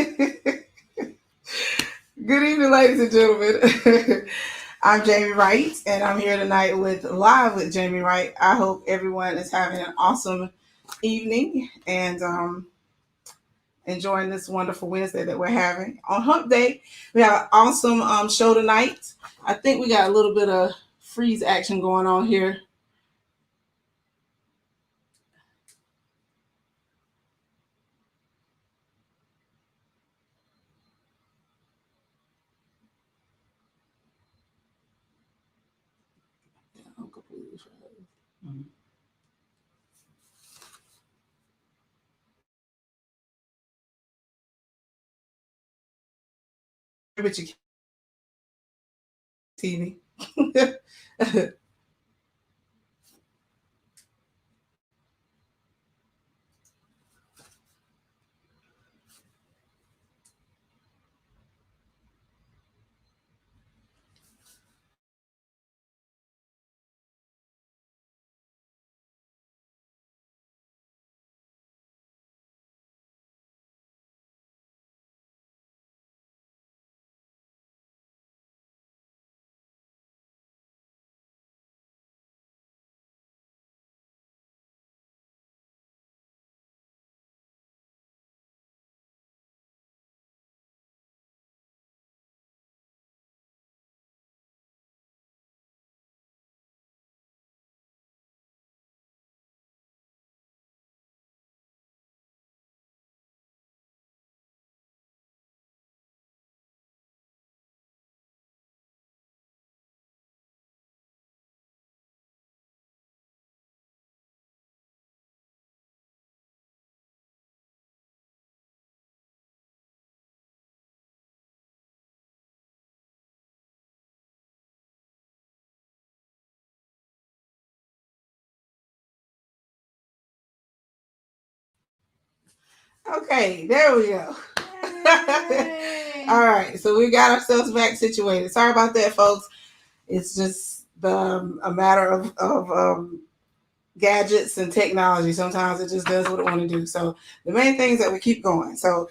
Good evening, ladies and gentlemen. I'm Jamie Wright, and I'm here tonight with Live with Jamie Wright. I hope everyone is having an awesome evening and enjoying this wonderful Wednesday that we're having. On Hump Day, we have an awesome show tonight. I think we got a little bit of freeze action going on here. I'm completely froze. But you TV. Okay, there we go. All right, so we got ourselves back situated. Sorry about that, folks. It's just a matter of gadgets and technology. Sometimes it just does what it want to do. So the main thing is that we keep going. So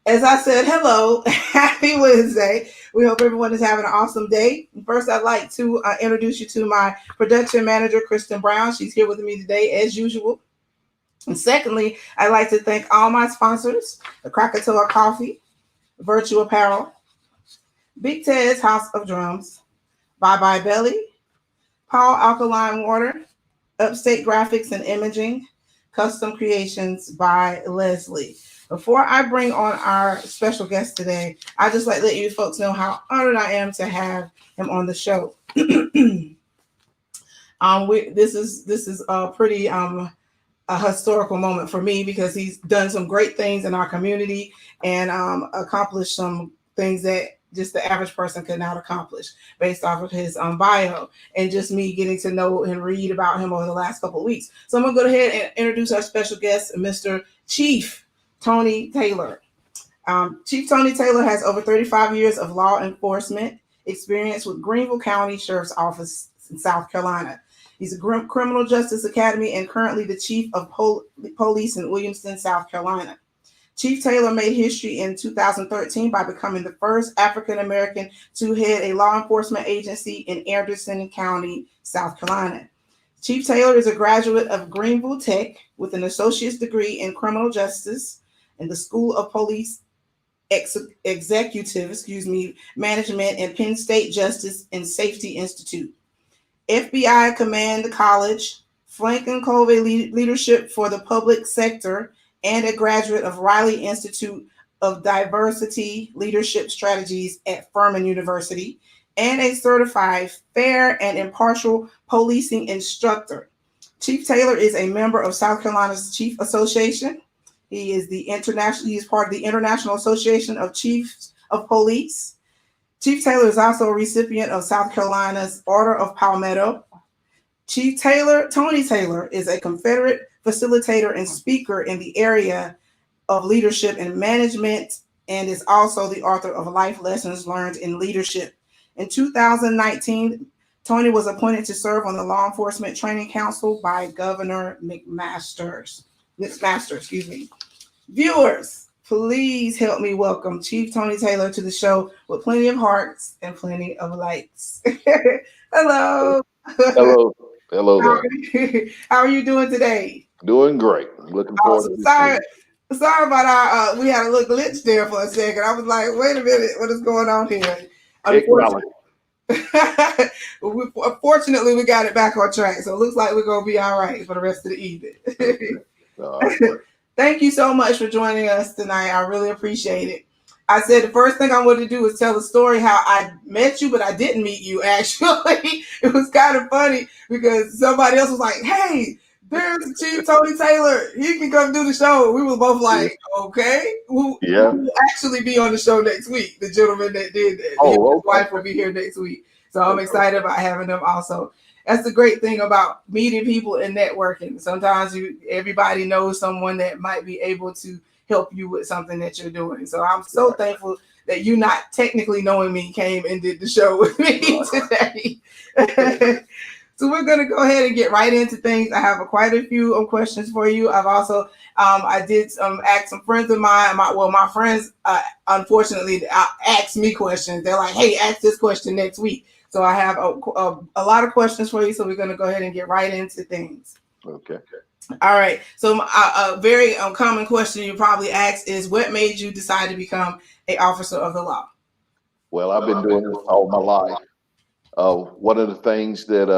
as I said, hello, happy Wednesday. We hope everyone is having an awesome day. First, I'd like to introduce you to my production manager, Kristen Brown. She's here with me today, as usual. And secondly, I'd like to thank all my sponsors, the Krakatoa Coffee, Vurchoo Apparel, Big Ted's House of Drums, Bye Bye Belly, Paw Alkaline Water, Upstate Graphics and Imaging, Custom Creations by Lesley. Before I bring on our special guest today, I'd just like to let you folks know how honored I am to have him on the show. This is a pretty a historical moment for me because he's done some great things in our community and accomplished some things that just the average person could not accomplish based off of his bio and just me getting to know and read about him over the last couple of weeks. So I'm going to go ahead and introduce our special guest, Mr. Chief Tony Taylor. Chief Tony Taylor has over 35 years of law enforcement experience with Greenville County Sheriff's Office in South Carolina. He's a criminal justice academy and currently the chief of police in Williamston, South Carolina. Chief Taylor made history in 2013 by becoming the first African American to head a law enforcement agency in Anderson County, South Carolina. Chief Taylor is a graduate of Greenville Tech with an associate's degree in criminal justice in the School of Police Executive Management and Penn State Justice and Safety Institute. FBI Command College, Franklin-Covey Leadership for the Public Sector, and a graduate of Riley Institute of Diversity Leadership Strategies at Furman University, and a certified fair and impartial policing instructor. Chief Taylor is a member of South Carolina's Chief Association. He is part of the International Association of Chiefs of Police. Chief Taylor is also a recipient of South Carolina's Order of Palmetto. Chief Taylor, Tony Taylor, is a Confederate facilitator and speaker in the area of leadership and management and is also the author of Life Lessons Learned in Leadership. In 2019, Tony was appointed to serve on the Law Enforcement Training Council by Governor McMaster. Viewers, please help me welcome Chief Tony Taylor to the show with plenty of hearts and plenty of lights. Hello. Hello. Hello How there. are you, how are you doing today? Doing great. Looking forward Awesome. to this meeting. Sorry about our. We had a little glitch there for a second. I was like, wait a minute, what is going on here? Acknowledge. Unfortunately, fortunately, we got it back on track, so it looks like we're gonna be all right for the rest of the evening. All right. Thank you so much for joining us tonight. I really appreciate it. I said the first thing I wanted to do was tell the story how I met you, but I didn't meet you actually. It was kind of funny because somebody else was like, hey, there's Chief Tony Taylor. He can come do the show. We were both like, okay. Who will actually be on the show next week? The gentleman that did that. His wife will be here next week. So I'm excited about having them also. That's the great thing about meeting people and networking. Sometimes everybody knows someone that might be able to help you with something that you're doing. So I'm so thankful that you, not technically knowing me, came and did the show with me today. So we're going to go ahead and get right into things. I have quite a few questions for you. I've also, I did ask some friends of mine. My friends, unfortunately, asked me questions. They're like, hey, ask this question next week. So I have a lot of questions for you. So we're going to go ahead and get right into things. Okay. All right. So a very common question you probably ask is, what made you decide to become an officer of the law? Well, I've been doing this all my life. One of the things that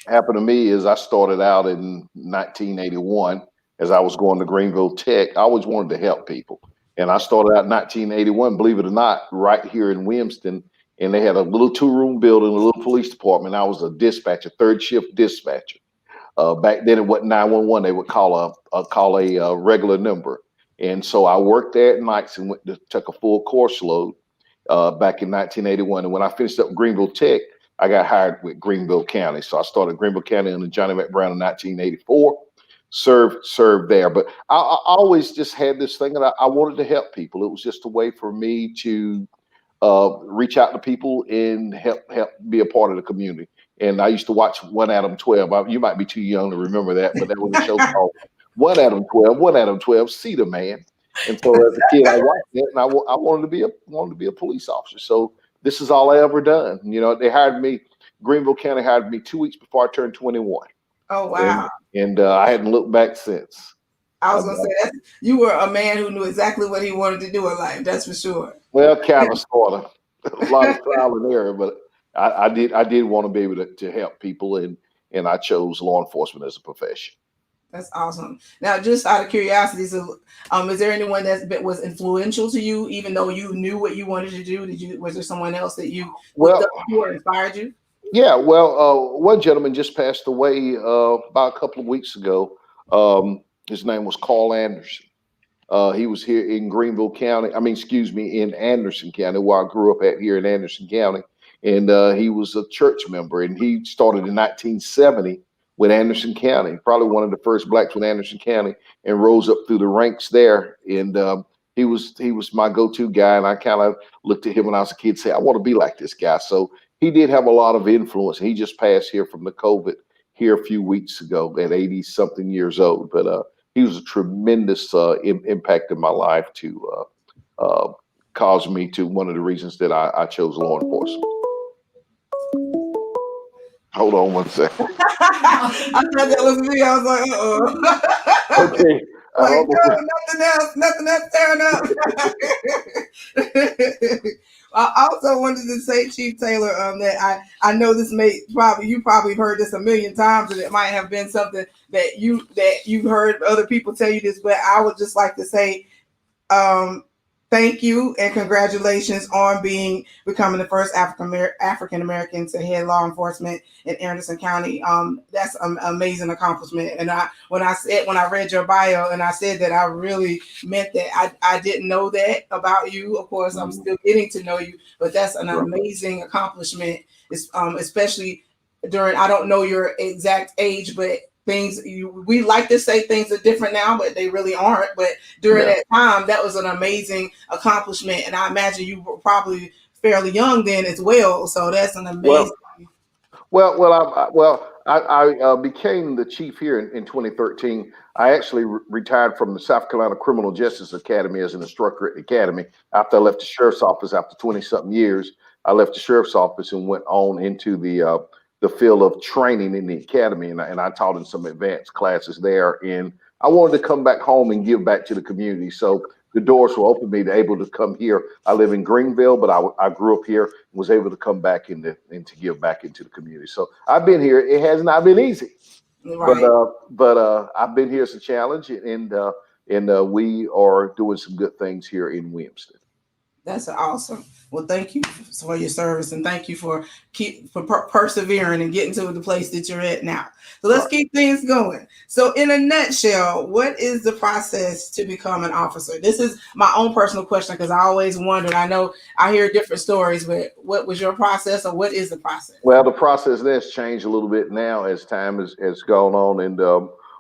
happened to me is I started out in 1981 as I was going to Greenville Tech. I always wanted to help people. And I started out in 1981, believe it or not, right here in Wilmston. And they had a little 2-room building, a little police department. I was a dispatcher, third shift dispatcher. Back then it wasn't 911. They would call a regular number. And so I worked there at nights and took a full course load back in 1981. And when I finished up Greenville Tech, I got hired with Greenville County. So I started Greenville County under Johnny McBrown in 1984, served there. But I always just had this thing that I wanted to help people. It was just a way for me to reach out to people and help be a part of the community. And I used to watch 1 Adam 12. You might be too young to remember that, but that was a show called 1 Adam 12, 1 Adam 12, See the Man. And so as a kid, I watched it, and I wanted to be a police officer. So this is all I ever done. You know, they hired me. Greenville County hired me 2 weeks before I turned 21. Oh wow! And I hadn't looked back since. I was gonna say you were a man who knew exactly what he wanted to do in life. That's for sure. Well, kind of, sort of, a lot of trial and error, but I did want to be able to help people, and I chose law enforcement as a profession. That's awesome. Now, just out of curiosity, so is there anyone that was influential to you, even though you knew what you wanted to do? Was there someone else that you looked up to or inspired you? Yeah, well, one gentleman just passed away about a couple of weeks ago. His name was Carl Anderson. He was here in Greenville County. In Anderson County, where I grew up at here in Anderson County. And he was a church member, and he started in 1970 with Anderson County, probably one of the first blacks with Anderson County, and rose up through the ranks there. And he was my go-to guy, and I kind of looked at him when I was a kid and said, I want to be like this guy. So he did have a lot of influence. He just passed here from the COVID here a few weeks ago at 80-something years old. But he was a tremendous impact in my life to cause me to one of the reasons that I chose law enforcement. Hold on one second. I thought that was me. I was like, uh-oh. Okay. Like, no, nothing else tearing up. I also wanted to say, Chief Taylor, that I know this you probably heard this a million times, and it might have been something that you've heard other people tell you this, but I would just like to say, thank you and congratulations on becoming the first African American to head law enforcement in Anderson County. That's an amazing accomplishment. And when I read your bio and I said that, I really meant that. I didn't know that about you. Of course, I'm still getting to know you, but that's an amazing accomplishment. Especially during, I don't know your exact age, but we like to say things are different now, but they really aren't. But during that time, that was an amazing accomplishment, and I imagine you were probably fairly young then as well. So that's an amazing. I became the chief here in 2013. I actually retired from the South Carolina Criminal Justice Academy as an instructor at the academy. After I left the sheriff's office after 20-something years, I left the sheriff's office and went on into the field of training in the academy, and I taught in some advanced classes there. And I wanted to come back home and give back to the community. So the doors were open to me to able to come here. I live in Greenville, but I grew up here and was able to come back and to give back into the community. So I've been here. It has not been easy. Right. But I've been here as a challenge, and we are doing some good things here in Williamston. That's awesome. Well, thank you for your service, and thank you for persevering and getting to the place that you're at now. So let's keep things going. So in a nutshell, what is the process to become an officer? This is my own personal question because I always wondered. I know I hear different stories, but what was your process, or what is the process? Well, the process has changed a little bit now as time has gone on, and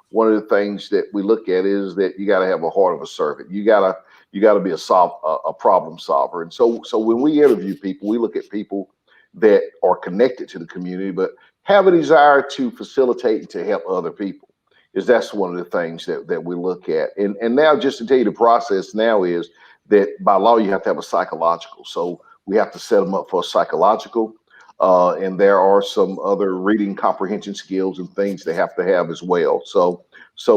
one of the things that we look at is that you got to have a heart of a servant. You got to be a problem solver. And so when we interview people, we look at people that are connected to the community, but have a desire to facilitate and to help other people. That's one of the things that we look at. And now, just to tell you, the process now is that by law, you have to have a psychological. So we have to set them up for a psychological. And there are some other reading comprehension skills and things they have to have as well. So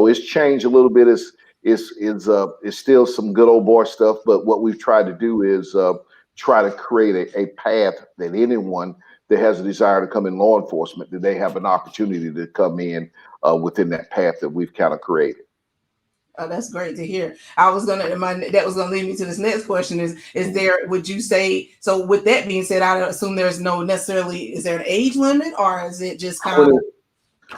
it's changed a little bit. It's still some good old boy stuff, but what we've tried to do is try to create a path that anyone that has a desire to come in law enforcement, that they have an opportunity to come in within that path that we've kind of created. Oh, that's great to hear. That was gonna lead me to this next question. Is there, would you say, so with that being said, I assume there's no necessarily, is there an age limit, or is it just kind of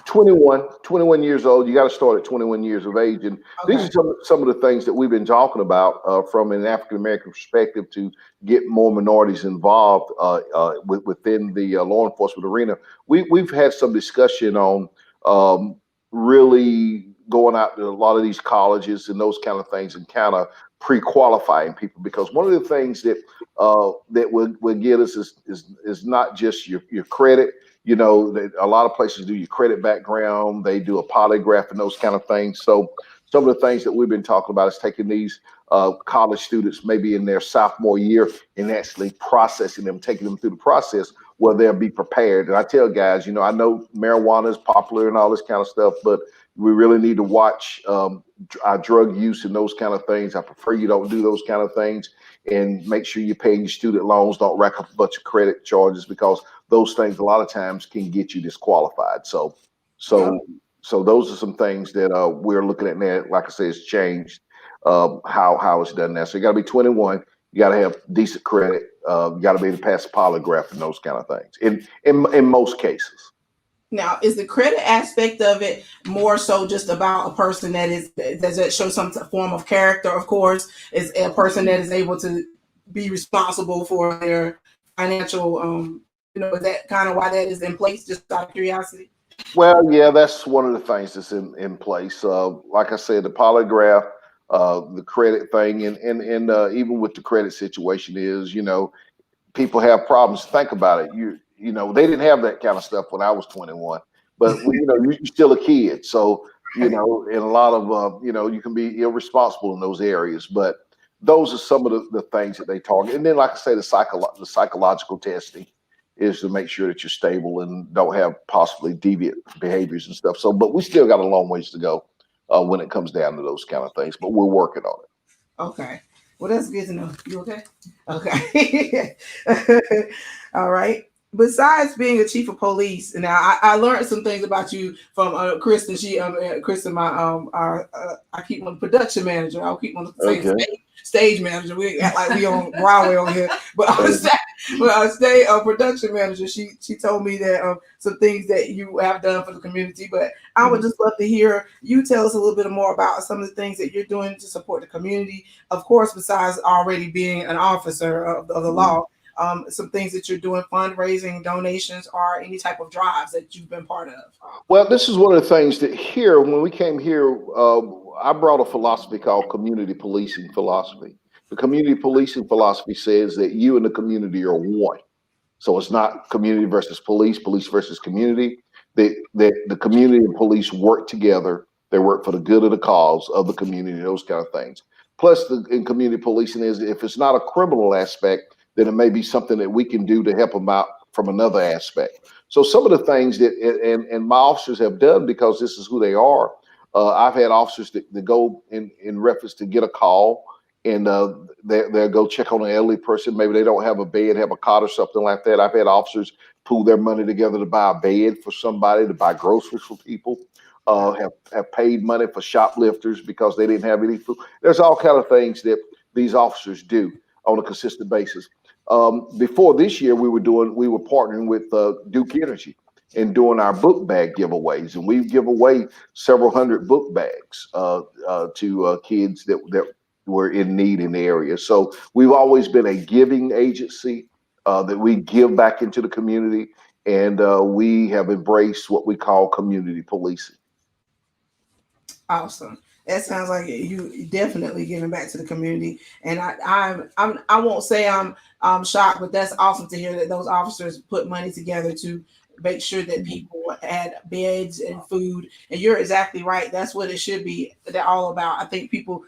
21 years old? You got to start at 21 years of age. And okay. These are some of the things that we've been talking about from an African-American perspective to get more minorities involved within the law enforcement arena. We've had some discussion on really going out to a lot of these colleges and those kind of things and kind of pre-qualifying people, because one of the things that will get us is not just your credit. You know, a lot of places do your credit background, they do a polygraph and those kind of things. So some of the things that we've been talking about is taking these college students maybe in their sophomore year and actually processing them, taking them through the process where they'll be prepared. And I tell guys, you know, I know marijuana is popular and all this kind of stuff, but we really need to watch our drug use and those kind of things. I prefer you don't do those kind of things, and make sure you're paying your student loans. Don't rack up a bunch of credit charges, because those things a lot of times can get you disqualified. So those are some things that we're looking at now. Like I said, it's changed how it's done now. So you got to be 21. You got to have decent credit. You got to be able to pass a polygraph and those kind of things. In most cases. Now, is the credit aspect of it more so just about a person that shows some form of character? Of course, is a person that is able to be responsible for their financial. Is that kind of why that is in place? Just out of curiosity. Well, yeah, that's one of the things that's in place. Like I said, the polygraph, the credit thing, and even with the credit situation is, you know, people have problems. Think about it. You know, they didn't have that kind of stuff when I was 21, but you know, you're still a kid. So, you know, in a lot of, you know, you can be irresponsible in those areas, but those are some of the things that they target. And then, like I say, the psychological testing is to make sure that you're stable and don't have possibly deviant behaviors and stuff. So, but we still got a long ways to go when it comes down to those kind of things, but we're working on it. Okay. Well, that's good to know. You okay? Okay. All right. Besides being a chief of police, now I learned some things about you from Kristen. Kristen, my I keep on production manager. I'll keep on saying stage manager. We act like we on Broadway over here, but I stay a production manager. She told me that some things that you have done for the community. But I would just love to hear you tell us a little bit more about some of the things that you're doing to support the community. Of course, besides already being an officer of the law. Some things that you're doing, fundraising, donations, or any type of drives that you've been part of? Well, this is one of the things that here, when we came here, I brought a philosophy called community policing philosophy. The community policing philosophy says that you and the community are one. So it's not community versus police, police versus community. The community and police work together. They work for the good of the cause of the community, those kind of things. Plus, in community policing is if it's not a criminal aspect, then it may be something that we can do to help them out from another aspect. So some of the things that and my officers have done, because this is who they are. I've had officers that go in reference to get a call, and they'll go check on an elderly person. Maybe they don't have a bed, have a cot or something like that. I've had officers pool their money together to buy a bed for somebody, to buy groceries for people. Have paid money for shoplifters because they didn't have any food. There's all kind of things that these officers do on a consistent basis. Before this year, we were partnering with Duke Energy and doing our book bag giveaways, and we give away several hundred book bags to kids that were in need in the area. So we've always been a giving agency that we give back into the community, and we have embraced what we call community policing. Awesome. That sounds like you definitely giving back to the community, and I won't say I'm shocked, but that's awesome to hear that those officers put money together to make sure that people had beds and food. And you're exactly right. That's what it should be. They're all about. I think people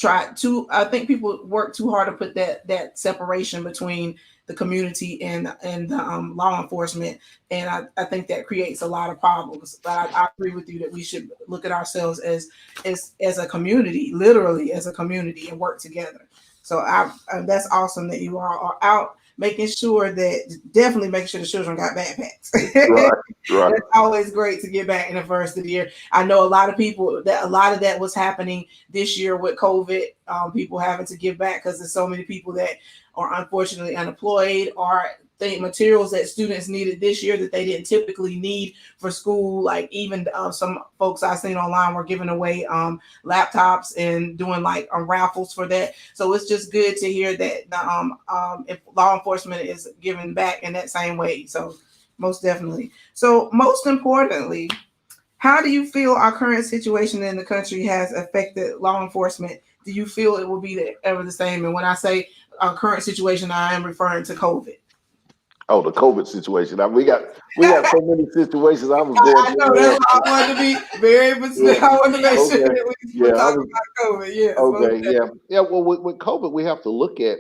work too hard to put that separation between the community and the law enforcement, and I think that creates a lot of problems. But I agree with you that we should look at ourselves as a community, literally as a community, and work together. So that's awesome that you all are out making sure definitely making sure the children got backpacks. Right. That's always great to get back in the first of the year. I know a lot of people a lot of that was happening this year with COVID, people having to give back because there's so many people that are unfortunately unemployed, or materials that students needed this year that they didn't typically need for school. Like even some folks I seen online were giving away laptops and doing like raffles for that. So it's just good to hear that if law enforcement is giving back in that same way. So most definitely. So most importantly, how do you feel our current situation in the country has affected law enforcement? Do you feel it will be ever the same? And when I say our current situation, I am referring to COVID. Oh, the COVID situation. We got so many situations. I was going. I know that's why I wanted to be very specific. I wanted to make sure that we talk about COVID. Yes. Okay. Yeah. Well, with COVID, we have to look at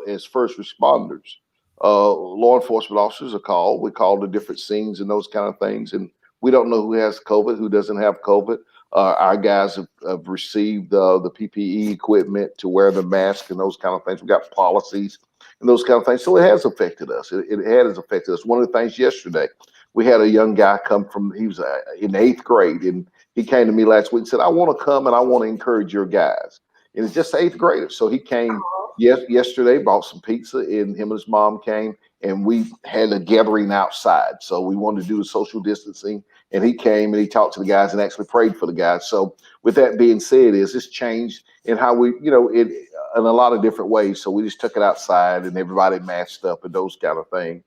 as first responders. Law enforcement officers are called. We call the different scenes and those kind of things, and we don't know who has COVID, who doesn't have COVID. Our guys have received the PPE equipment to wear the mask and those kind of things. We got policies and those kind of things. So it has affected us. It has affected us. One of the things yesterday, we had a young guy come he was in 8th grade, and he came to me last week and said, I want to come and I want to encourage your guys. And it's just 8th graders. So he came yesterday, bought some pizza, and him and his mom came, and we had a gathering outside. So we wanted to do the social distancing, and he came and he talked to the guys and actually prayed for the guys. So with that being said, it's changed in how we, it in a lot of different ways. So we just took it outside and everybody masked up and those kind of things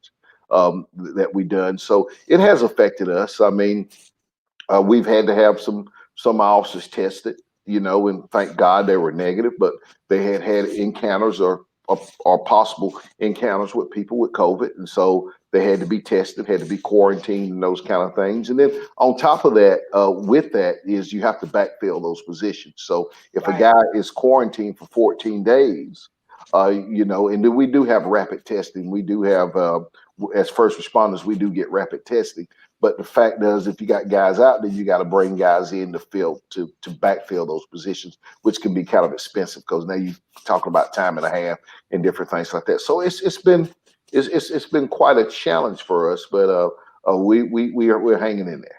that we done. So it has affected us. I mean, we've had to have some officers tested, and thank God they were negative, but they had encounters or possible encounters with people with COVID. And so they had to be tested, had to be quarantined and those kind of things. And then on top of that, with that is you have to backfill those positions. So if a guy is quarantined for 14 days, and then we do have rapid testing. We do have, as first responders, we do get rapid testing. But the fact is, if you got guys out, then you got to bring guys in to backfill those positions, which can be kind of expensive because now you're talking about time and a half and different things like that. So it's been quite a challenge for us, but we're hanging in there.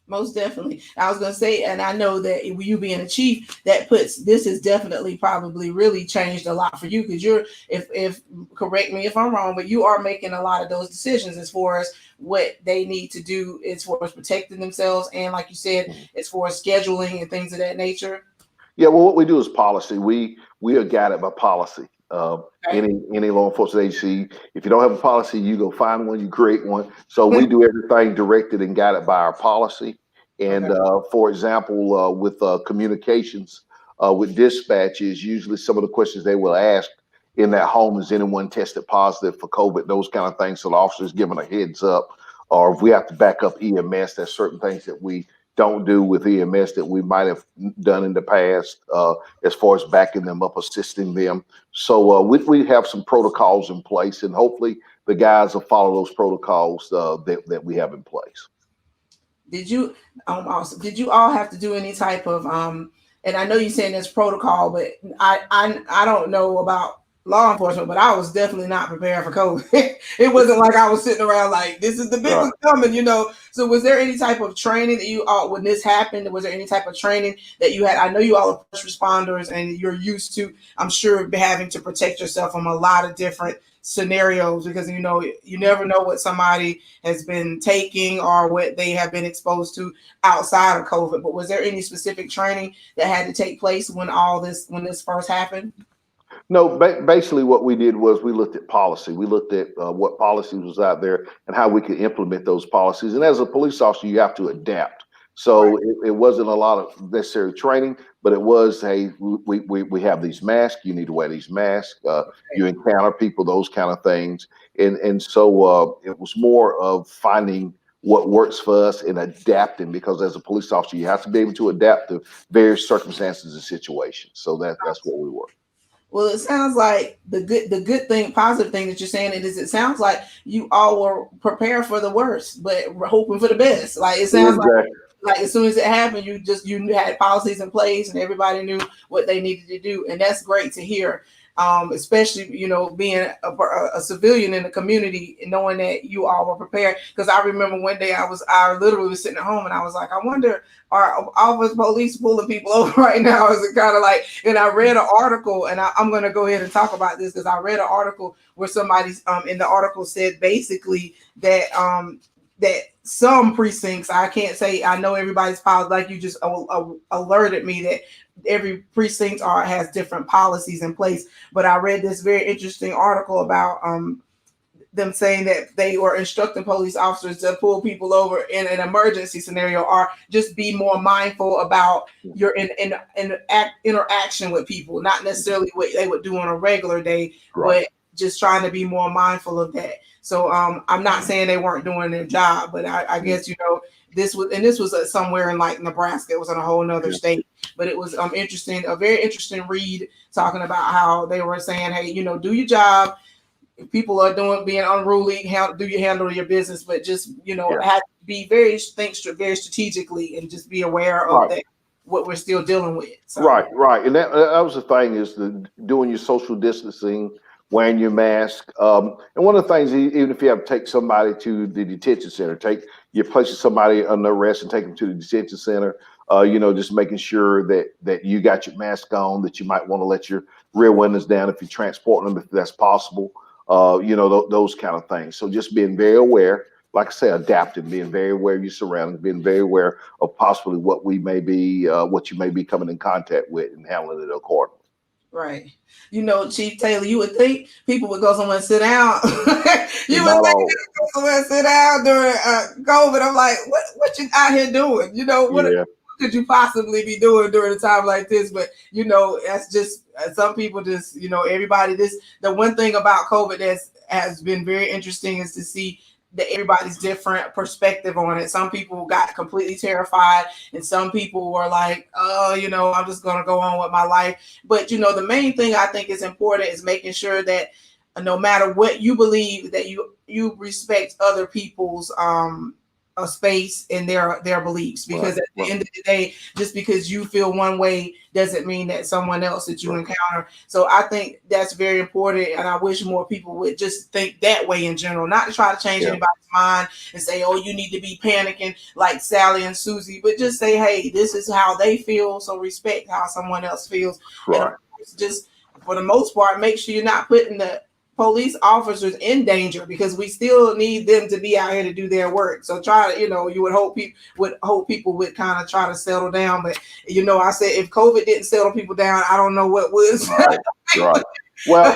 Most definitely. I was going to say, and I know that you being a chief, this has definitely probably really changed a lot for you, because if correct me if I'm wrong, but you are making a lot of those decisions as far as what they need to do as far as protecting themselves. And like you said, as far as scheduling and things of that nature. Yeah. Well, what we do is policy. We are guided by policy. Any law enforcement agency, if you don't have a policy, you go find one, you create one. So we do everything directed and guided by our policy. And for example, with communications with dispatches, usually some of the questions they will ask in that home is anyone tested positive for COVID, those kind of things. So the officer's given a heads up, or if we have to back up EMS, there's certain things that we don't do with EMS that we might have done in the past, as far as backing them up, assisting them. So we have some protocols in place, and hopefully the guys will follow those protocols that we have in place. Did you also, did you all have to do any type of and I know you're saying there's protocol, but I don't know about law enforcement, but I was definitely not prepared for COVID. It wasn't like I was sitting around like this is the big one coming, you know. So was there any type of training that you all when this happened? Was there any type of training that you had? I know you all are first responders and you're used to, I'm sure, having to protect yourself from a lot of different scenarios because you know you never know what somebody has been taking or what they have been exposed to outside of COVID. But was there any specific training that had to take place when this first happened? No, basically what we did was we looked at policy. We looked at what policies was out there and how we could implement those policies. And as a police officer, you have to adapt. So it wasn't a lot of necessary training, but it was, hey, we have these masks. You need to wear these masks. You encounter people, those kind of things. And so it was more of finding what works for us and adapting, because as a police officer, you have to be able to adapt to various circumstances and situations. So that's what we were. Well, it sounds like the good thing, positive thing that you're saying is it sounds like you all were prepared for the worst, but hoping for the best. Like it sounds like as soon as it happened, you had policies in place and everybody knew what they needed to do, and that's great to hear. Especially being a civilian in the community, knowing that you all were prepared. Because I remember one day I literally was sitting at home and I was like, I wonder, are all of us police pulling people over right now? Is it kind of like? And I read an article, and I'm going to go ahead and talk about this because I read an article where somebody's in the article said basically that that some precincts, I can't say I know everybody's policy, like you just alerted me that every precinct has different policies in place. But I read this very interesting article about them saying that they were instructing police officers to pull people over in an emergency scenario, or just be more mindful about your interaction with people, not necessarily what they would do on a regular day, but just trying to be more mindful of that. So I'm not saying they weren't doing their job, but I guess this was somewhere in like Nebraska. It was in a whole nother state, but it was interesting, a very interesting read, talking about how they were saying, hey, do your job. If people are being unruly, do you handle your business, but just have to be very strategically and just be aware of that, what we're still dealing with. So. Right, and that was the thing, is doing your social distancing, wearing your mask. And one of the things, even if you have to take somebody to the detention center, you're placing somebody under arrest and take them to the detention center, just making sure that you got your mask on, that you might want to let your rear windows down if you're transporting them, if that's possible, those kind of things. So just being very aware, like I say, adapting, being very aware of your surroundings, being very aware of possibly what you may be coming in contact with, and handling it accordingly. Right. Chief Taylor, you would think people would go somewhere and sit down. You would think people would go somewhere and sit down during COVID. I'm like, what you out here doing? What could you possibly be doing during a time like this? But, that's just, some people just, everybody, the one thing about COVID that has been very interesting is to see that everybody's different perspective on it. Some people got completely terrified, and some people were like, I'm just going to go on with my life. But, the main thing I think is important is making sure that no matter what you believe, that you respect other people's a space in their beliefs, because at the end of the day, just because you feel one way doesn't mean that someone else that you encounter. So I think that's very important, and I wish more people would just think that way in general, not to try to change anybody's mind and say, oh, you need to be panicking like Sally and Susie, but just say, hey, this is how they feel, so respect how someone else feels. And of course, just for the most part, make sure you're not putting the police officers in danger, because we still need them to be out here to do their work. So try to, you would hope people would kind of try to settle down. But I said, if COVID didn't settle people down, I don't know what was. Right. Well,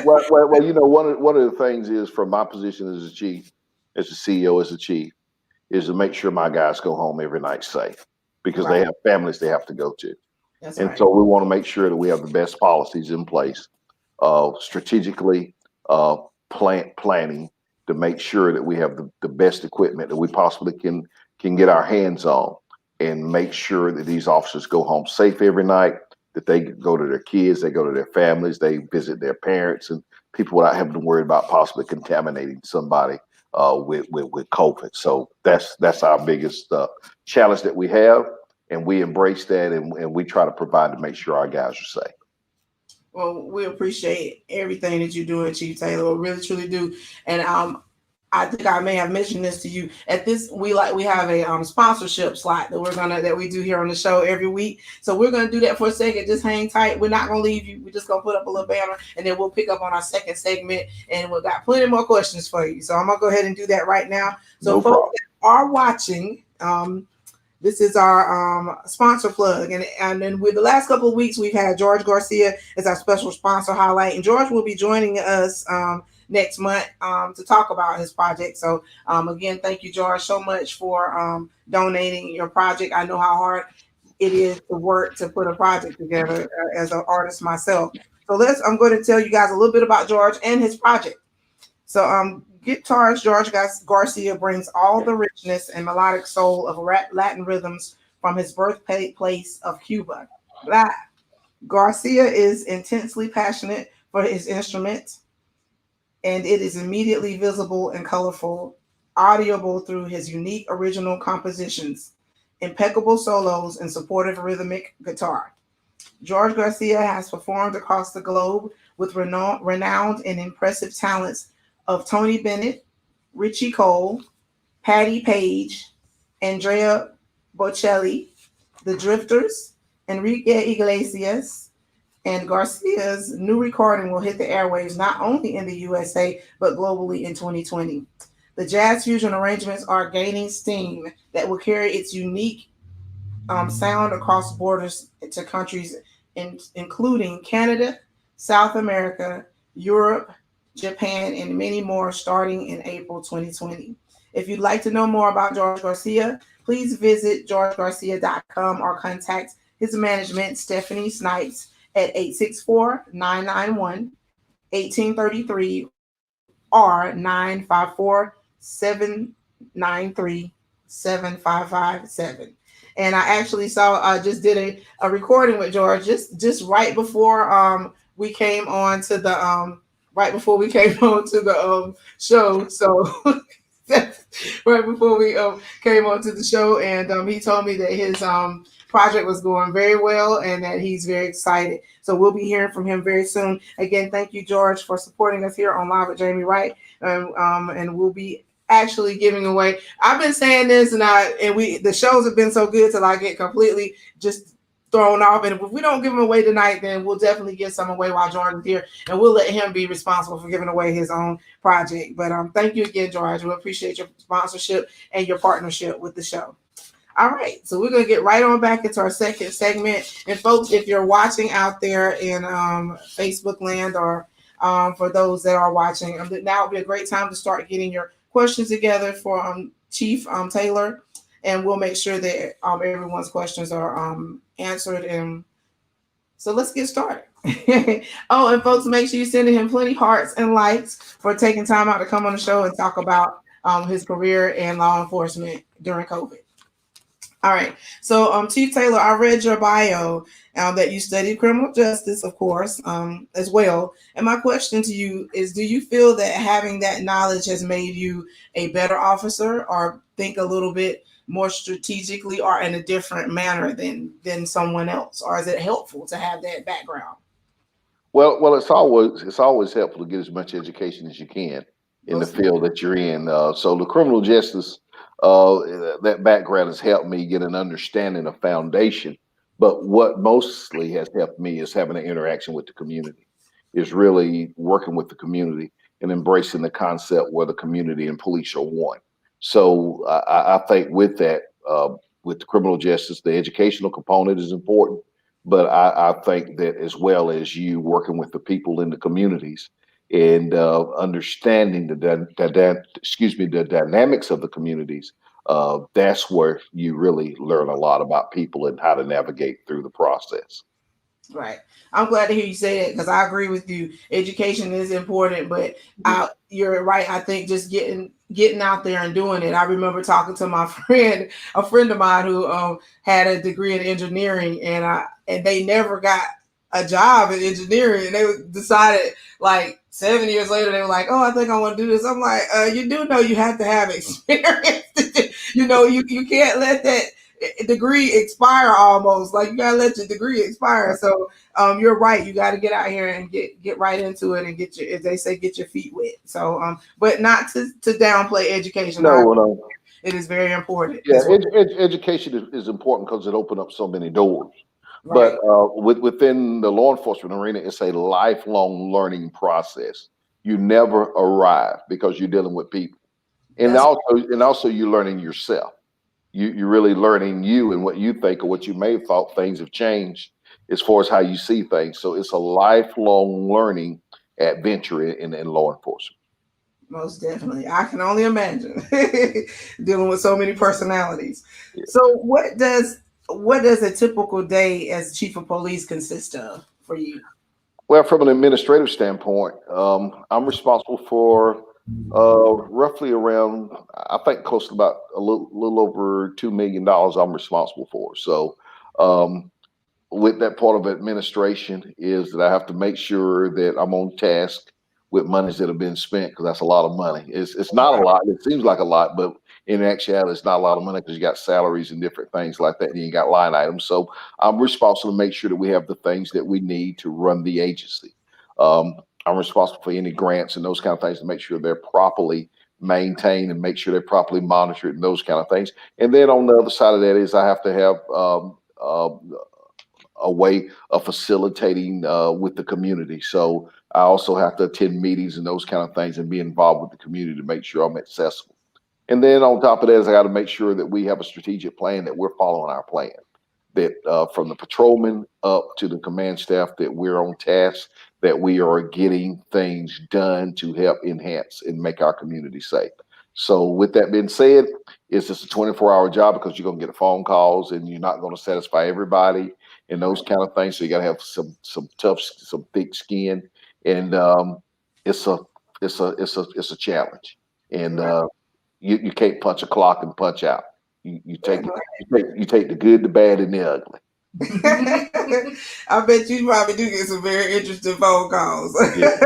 one of the things is, from my position as a chief, as a CEO, as a chief, is to make sure my guys go home every night safe, because they have families they have to go to. So we want to make sure that we have the best policies in place, strategically planning to make sure that we have the best equipment that we possibly can get our hands on, and make sure that these officers go home safe every night, that they go to their kids, they go to their families, they visit their parents and people without having to worry about possibly contaminating somebody with COVID. So that's our biggest challenge that we have, and we embrace that, and we try to provide to make sure our guys are safe. Well, we appreciate everything that you're doing, Chief Taylor. We really, truly do. And I think I may have mentioned this to you. At this, we have a sponsorship slot that we do here on the show every week. So we're gonna do that for a second. Just hang tight. We're not gonna leave you. We're just gonna put up a little banner, and then we'll pick up on our second segment, and we've got plenty more questions for you. So I'm gonna go ahead and do that right now. So No folks problem. that are watching, this is our sponsor plug. And then with the last couple of weeks, we've had George Garcia as our special sponsor highlight. And George will be joining us next month to talk about his project. So again, thank you, George, so much for donating your project. I know how hard it is to work to put a project together as an artist myself. So I'm going to tell you guys a little bit about George and his project. So guitarist George Garcia brings all the richness and melodic soul of Latin rhythms from his birthplace of Cuba. Garcia is intensely passionate for his instrument, and it is immediately visible and colorful, audible through his unique original compositions, impeccable solos, and supportive rhythmic guitar. George Garcia has performed across the globe with renowned and impressive talents of Tony Bennett, Richie Cole, Patty Page, Andrea Bocelli, The Drifters, Enrique Iglesias, and Garcia's new recording will hit the airwaves not only in the USA, but globally in 2020. The jazz fusion arrangements are gaining steam that will carry its unique sound across borders to countries including Canada, South America, Europe, Japan, and many more starting in April 2020. If you'd like to know more about George Garcia, please visit georgegarcia.com or contact his management, Stephanie Snipes, at 864-991-1833 or 954-793-7557. And I actually just did a recording with George just right before we came on to the show. So right before we came on to the show, and he told me that his project was going very well and that he's very excited. So we'll be hearing from him very soon. Again, thank you, George, for supporting us here on Live with Jamie Wright. And we'll be actually giving away. I've been saying this, and the shows have been so good till I get completely just thrown off. And if we don't give them away tonight, then we'll definitely give some away while Jordan's here, and we'll let him be responsible for giving away his own project. But thank you again, George. We appreciate your sponsorship and your partnership with the show. All right, so we're going to get right on back into our second segment. And folks, if you're watching out there in Facebook land, or for those that are watching, now would be a great time to start getting your questions together for Chief Taylor, and we'll make sure that everyone's questions are answered. And so let's get started. Oh, and folks, make sure you're sending him plenty hearts and likes for taking time out to come on the show and talk about his career in law enforcement during COVID. All right. So, Chief Taylor, I read your bio that you studied criminal justice, of course, as well. And my question to you is, do you feel that having that knowledge has made you a better officer, or think a little bit more strategically or in a different manner than someone else? Or is it helpful to have that background? Well, it's always helpful to get as much education as you can in the field that you're in. So the criminal justice, that background has helped me get an understanding of foundation. But what mostly has helped me is having an interaction with the community, is really working with the community and embracing the concept where the community and police are one. So I think with that, with the criminal justice, the educational component is important. But I think that as well as you working with the people in the communities and understanding the dynamics of the communities, that's where you really learn a lot about people and how to navigate through the process. Right. I'm glad to hear you say that because I agree with you. Education is important, but you're right. I think just getting out there and doing it. I remember talking to my a friend of mine who had a degree in engineering, and they never got a job in engineering, and they decided like 7 years later they were like, "Oh, I think I want to do this." I'm like, "You do know you have to have experience. You can't let that degree expire almost. Like you gotta let your degree expire. So you're right. You got to get out here and get right into it and get your, as they say, get your feet wet. So but not to downplay education. No, no. It is very important. Yeah, As well. education is important because it opens up so many doors. But Right. within the law enforcement arena, it's a lifelong learning process. You never arrive because you're dealing with people, and That's also you're learning yourself. You're really learning you and what you think or what you may have thought. Things have changed as far as how you see things. So it's a lifelong learning adventure in law enforcement. most definitely. I can only imagine dealing with so many personalities. Yeah. So what does a typical day as chief of police consist of for you? Well, from an administrative standpoint, I'm responsible for roughly around, I think, close to about a little over $2 million. I'm responsible for. So, with that part of administration is that I have to make sure that I'm on task with monies that have been spent because that's a lot of money. It's not a lot. It seems like a lot, but in actuality, it's not a lot of money because you got salaries and different things like that, and you got line items. So I'm responsible to make sure that we have the things that we need to run the agency. Um, I'm responsible for any grants and those kind of things to make sure they're properly maintained and make sure they're properly monitored and those kind of things. And then on the other side of that is I have to have a way of facilitating with the community. So I also have to attend meetings and those kind of things and be involved with the community to make sure I'm accessible. And then on top of that is I got to make sure that we have a strategic plan, that we're following our plan, that from the patrolman up to the command staff, that we're on task, that we are getting things done to help enhance and make our community safe. So with that being said, it's just a 24-hour job because you're going to get phone calls and you're not going to satisfy everybody and those kind of things. So you got to have some thick skin, and it's a it's a challenge. And Right. you can't punch a clock and punch out. You take the good, the bad, and the ugly. I bet you probably do get some very interesting phone calls Yeah,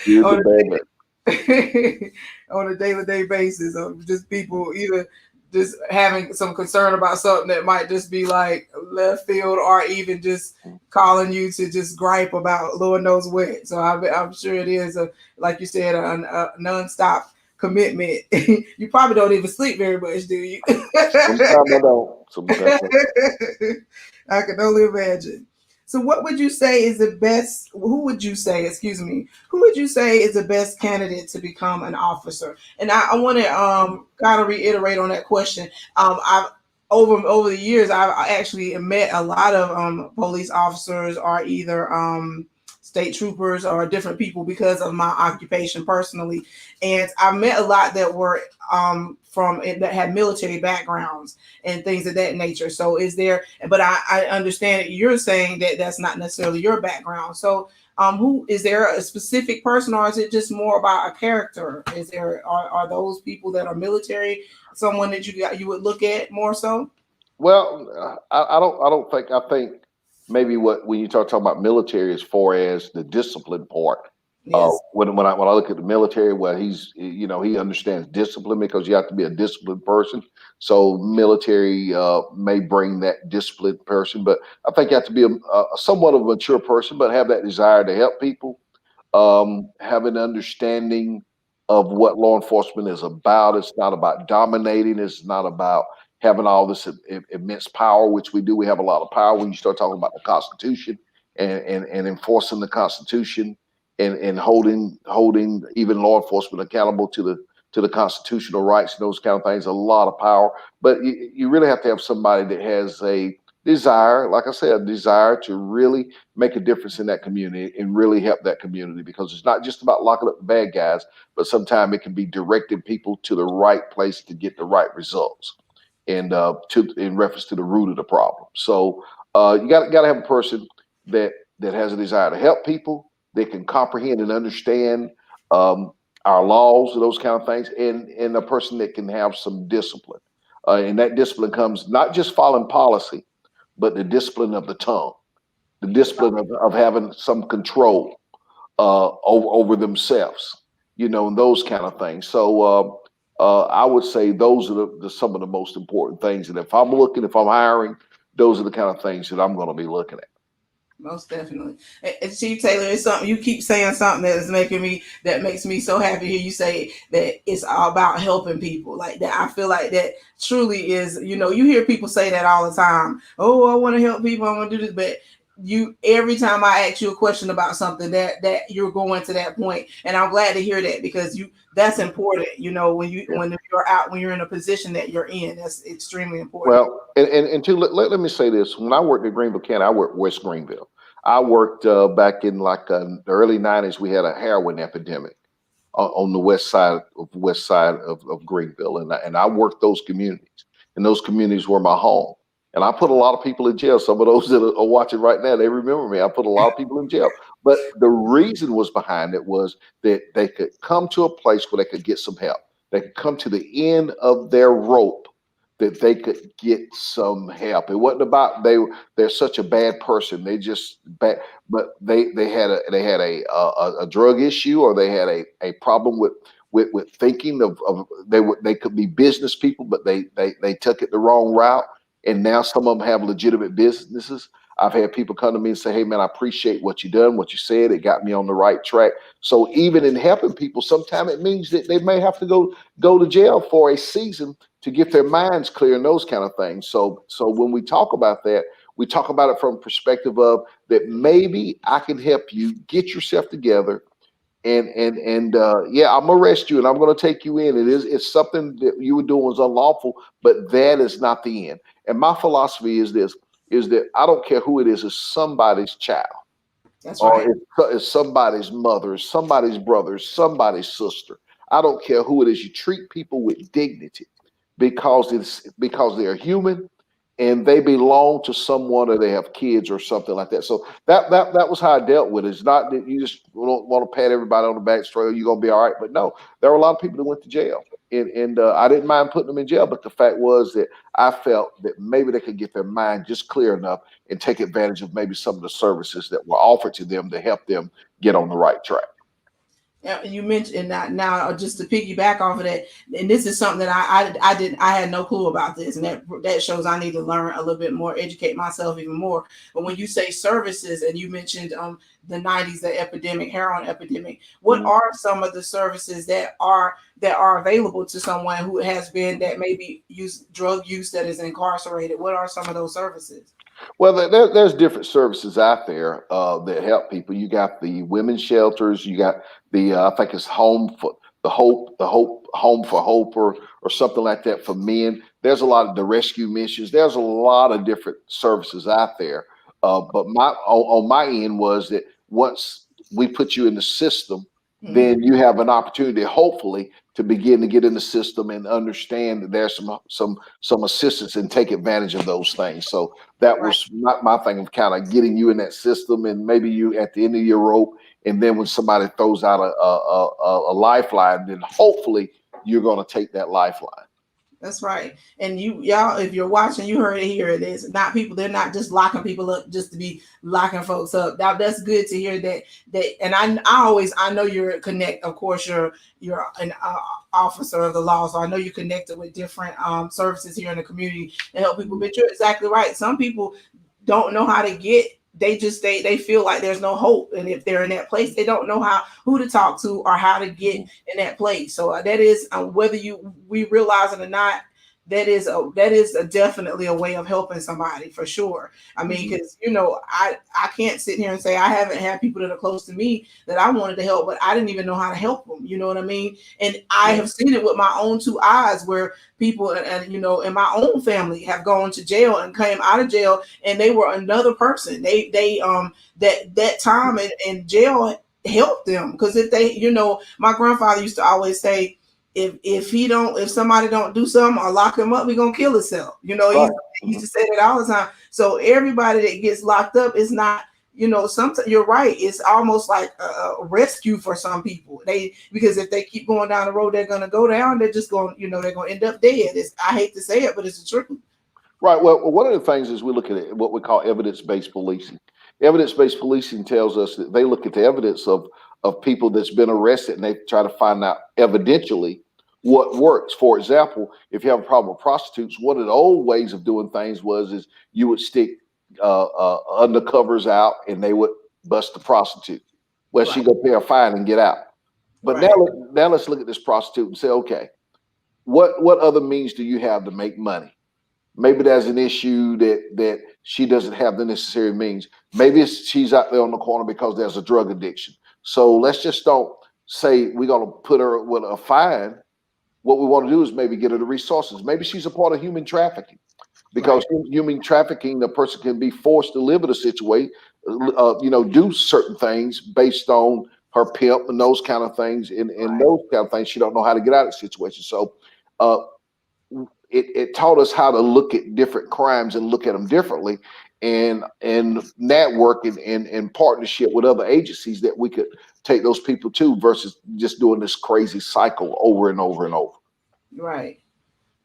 good, on the on a daily day basis of just people either just having some concern about something that might just be like left field or even just calling you to just gripe about Lord knows what. So I'm sure it is like you said a nonstop commitment. You probably don't even sleep very much, do you? bad. Sometimes I don't. Sometimes I don't. I can only imagine. So, what would you say is the best? Who would you say? Excuse me. Who would you say is the best candidate to become an officer? And I want to kind of reiterate on that question. I've over the years, I've actually met a lot of police officers or either state troopers or different people because of my occupation personally, and I met a lot that were from that had military backgrounds and things of that nature. So is there, but I understand that you're saying that that's not necessarily your background. So who is there a specific person or is it just more about a character? Is there are those people that are military someone that you would look at more so? Well, I don't think. I think maybe what when you talking about military as far as the discipline part. Yes. When I look at the military, well, he understands discipline because you have to be a disciplined person. So military may bring that disciplined person, but I think you have to be a somewhat of a mature person, but have that desire to help people, have an understanding of what law enforcement is about. It's not about dominating. It's not about having all this immense power, which we do. We have a lot of power when you start talking about the Constitution and enforcing the Constitution and holding even law enforcement accountable to the constitutional rights and those kind of things. A lot of power, but you really have to have somebody that has a desire, like I said, a desire to really make a difference in that community and really help that community, because it's not just about locking up the bad guys, but sometimes it can be directing people to the right place to get the right results and to in reference to the root of the problem. So you got to have a person that has a desire to help people, that can comprehend and understand our laws and those kind of things, and a person that can have some discipline. And that discipline comes not just following policy, but the discipline of the tongue, the discipline of having some control over themselves, you know, and those kind of things. So I would say those are some of the most important things. And if I'm hiring, those are the kind of things that I'm going to be looking at. Most definitely. And Chief Taylor, it's something you keep saying, something that makes me so happy to hear you say that it's all about helping people. Like that, I feel like that truly is, you know, you hear people say that all the time. Oh, I want to help people, I want to do this, but every time I ask you a question about something that you're going to that point, and I'm glad to hear that, because that's important, you know, when you're in a position that you're in, that's extremely important. Well, and let me say this: when I worked at Greenville County, I worked West Greenville. I worked back in the early '90s. We had a heroin epidemic on the west side of Greenville, and I worked those communities, and those communities were my home. And I put a lot of people in jail. Some of those that are watching right now, they remember me. I put a lot of people in jail. But the reason was behind it was that they could come to a place where they could get some help. They could come to the end of their rope, that they could get some help. It wasn't about they're such a bad person. They just bad, but they had a drug issue, or they had a problem with thinking of they could be business people, but they took it the wrong route. And now some of them have legitimate businesses. I've had people come to me and say, "Hey man, I appreciate what you done, what you said. It got me on the right track." So even in helping people, sometimes it means that they may have to go to jail for a season to get their minds clear and those kind of things. So when we talk about that, we talk about it from a perspective of that maybe I can help you get yourself together. And yeah, I'm gonna arrest you and I'm gonna take you in. It's something that you were doing was unlawful, but that is not the end. And my philosophy is this: is that I don't care who it is. It's somebody's child. That's Or right. it's somebody's mother, somebody's brother, somebody's sister. I don't care who it is. You treat people with dignity because they're human and they belong to someone, or they have kids or something like that. So that was how I dealt with it. It's not that you just don't want to pat everybody on the back, straight, you're gonna be all right. But no, there were a lot of people that went to jail, and I didn't mind putting them in jail. But the fact was that I felt that maybe they could get their mind just clear enough and take advantage of maybe some of the services that were offered to them to help them get on the right track. Yeah, you mentioned that now, just to piggyback off of that, and this is something that I had no clue about this, and that shows I need to learn a little bit more, educate myself even more. But when you say services, and you mentioned the '90s, the epidemic, heroin epidemic, what are some of the services that are available to someone who has been, that maybe drug use, that is incarcerated? What are some of those services? Well, there's different services out there that help people. You got the women's shelters. You got the I think it's Home for the Hope Home for Hope, or something like that for men. There's a lot of the rescue missions. There's a lot of different services out there. But on my end was that once we put you in the system, then you have an opportunity, hopefully, to begin to get in the system and understand that there's some assistance and take advantage of those things. So that was my thing of kind of getting you in that system, and maybe you at the end of your rope, and then when somebody throws out a lifeline, then hopefully you're going to take that lifeline. That's right. And y'all, if you're watching, you heard it here. It is not people. They're not just locking people up just to be locking folks up. That's good to hear that. And I know you're connect. Of course, you're an officer of the law, so I know you're connected with different services here in the community to help people. But you're exactly right. Some people don't know how to get. They feel like there's no hope, and if they're in that place, they don't know who to talk to or how to get in that place. So that is whether we realize it or not, that is definitely a way of helping somebody, for sure. I mean, because I can't sit here and say I haven't had people that are close to me that I wanted to help, but I didn't even know how to help them. You know what I mean? And I have seen it with my own two eyes, where people and in my own family have gone to jail and came out of jail, and they were another person. That time in jail helped them, because if they, my grandfather used to always say, if somebody don't do something or lock him up, he gonna kill himself. He used to say that all the time. So everybody that gets locked up is not, sometimes you're right. It's almost like a rescue for some people. Because if they keep going down the road, they're going to go down. They're just going, they're going to end up dead. I hate to say it, but it's the truth. Right. Well, one of the things is we look at what we call evidence-based policing. Evidence-based policing tells us that they look at the evidence of people that's been arrested, and they try to find out evidentially what works. For example, if you have a problem with prostitutes, one of the old ways of doing things is you would stick undercovers out, and they would bust the prostitute. Well, she go pay a fine and get out. But now let's look at this prostitute and say, okay, what other means do you have to make money? Maybe there's an issue that she doesn't have the necessary means. Maybe she's out there on the corner because there's a drug addiction. So let's just don't say we're going to put her with a fine. What we want to do is maybe get her the resources. Maybe she's a part of human trafficking, because human trafficking, the person can be forced to live in a situation, do certain things based on her pimp and those kind of things. And those kind of things, she don't know how to get out of the situation. So, it taught us how to look at different crimes and look at them differently, and network and partnership with other agencies that we could take those people to, versus just doing this crazy cycle over and over and over. Right.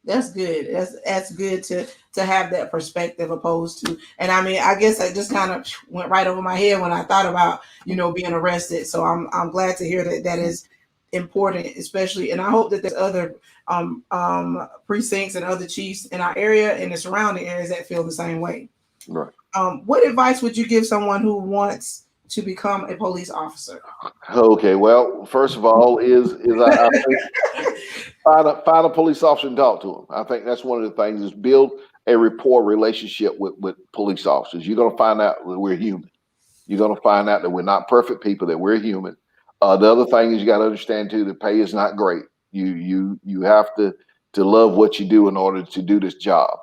That's good. That's good to have that perspective opposed to, and I mean, I guess I just kind of went right over my head when I thought about, being arrested. So I'm glad to hear that is important, especially, and I hope that there's other precincts and other chiefs in our area and the surrounding areas that feel the same way. Right. What advice would you give someone who wants to become a police officer? Okay, well, first of all, I think find a police officer and talk to them. I think that's one of the things, is build a rapport relationship with police officers. You're going to find out that we're human. You're going to find out that we're not perfect people, that we're human. The other thing is, you got to understand too, the pay is not great. You have to love what you do in order to do this job.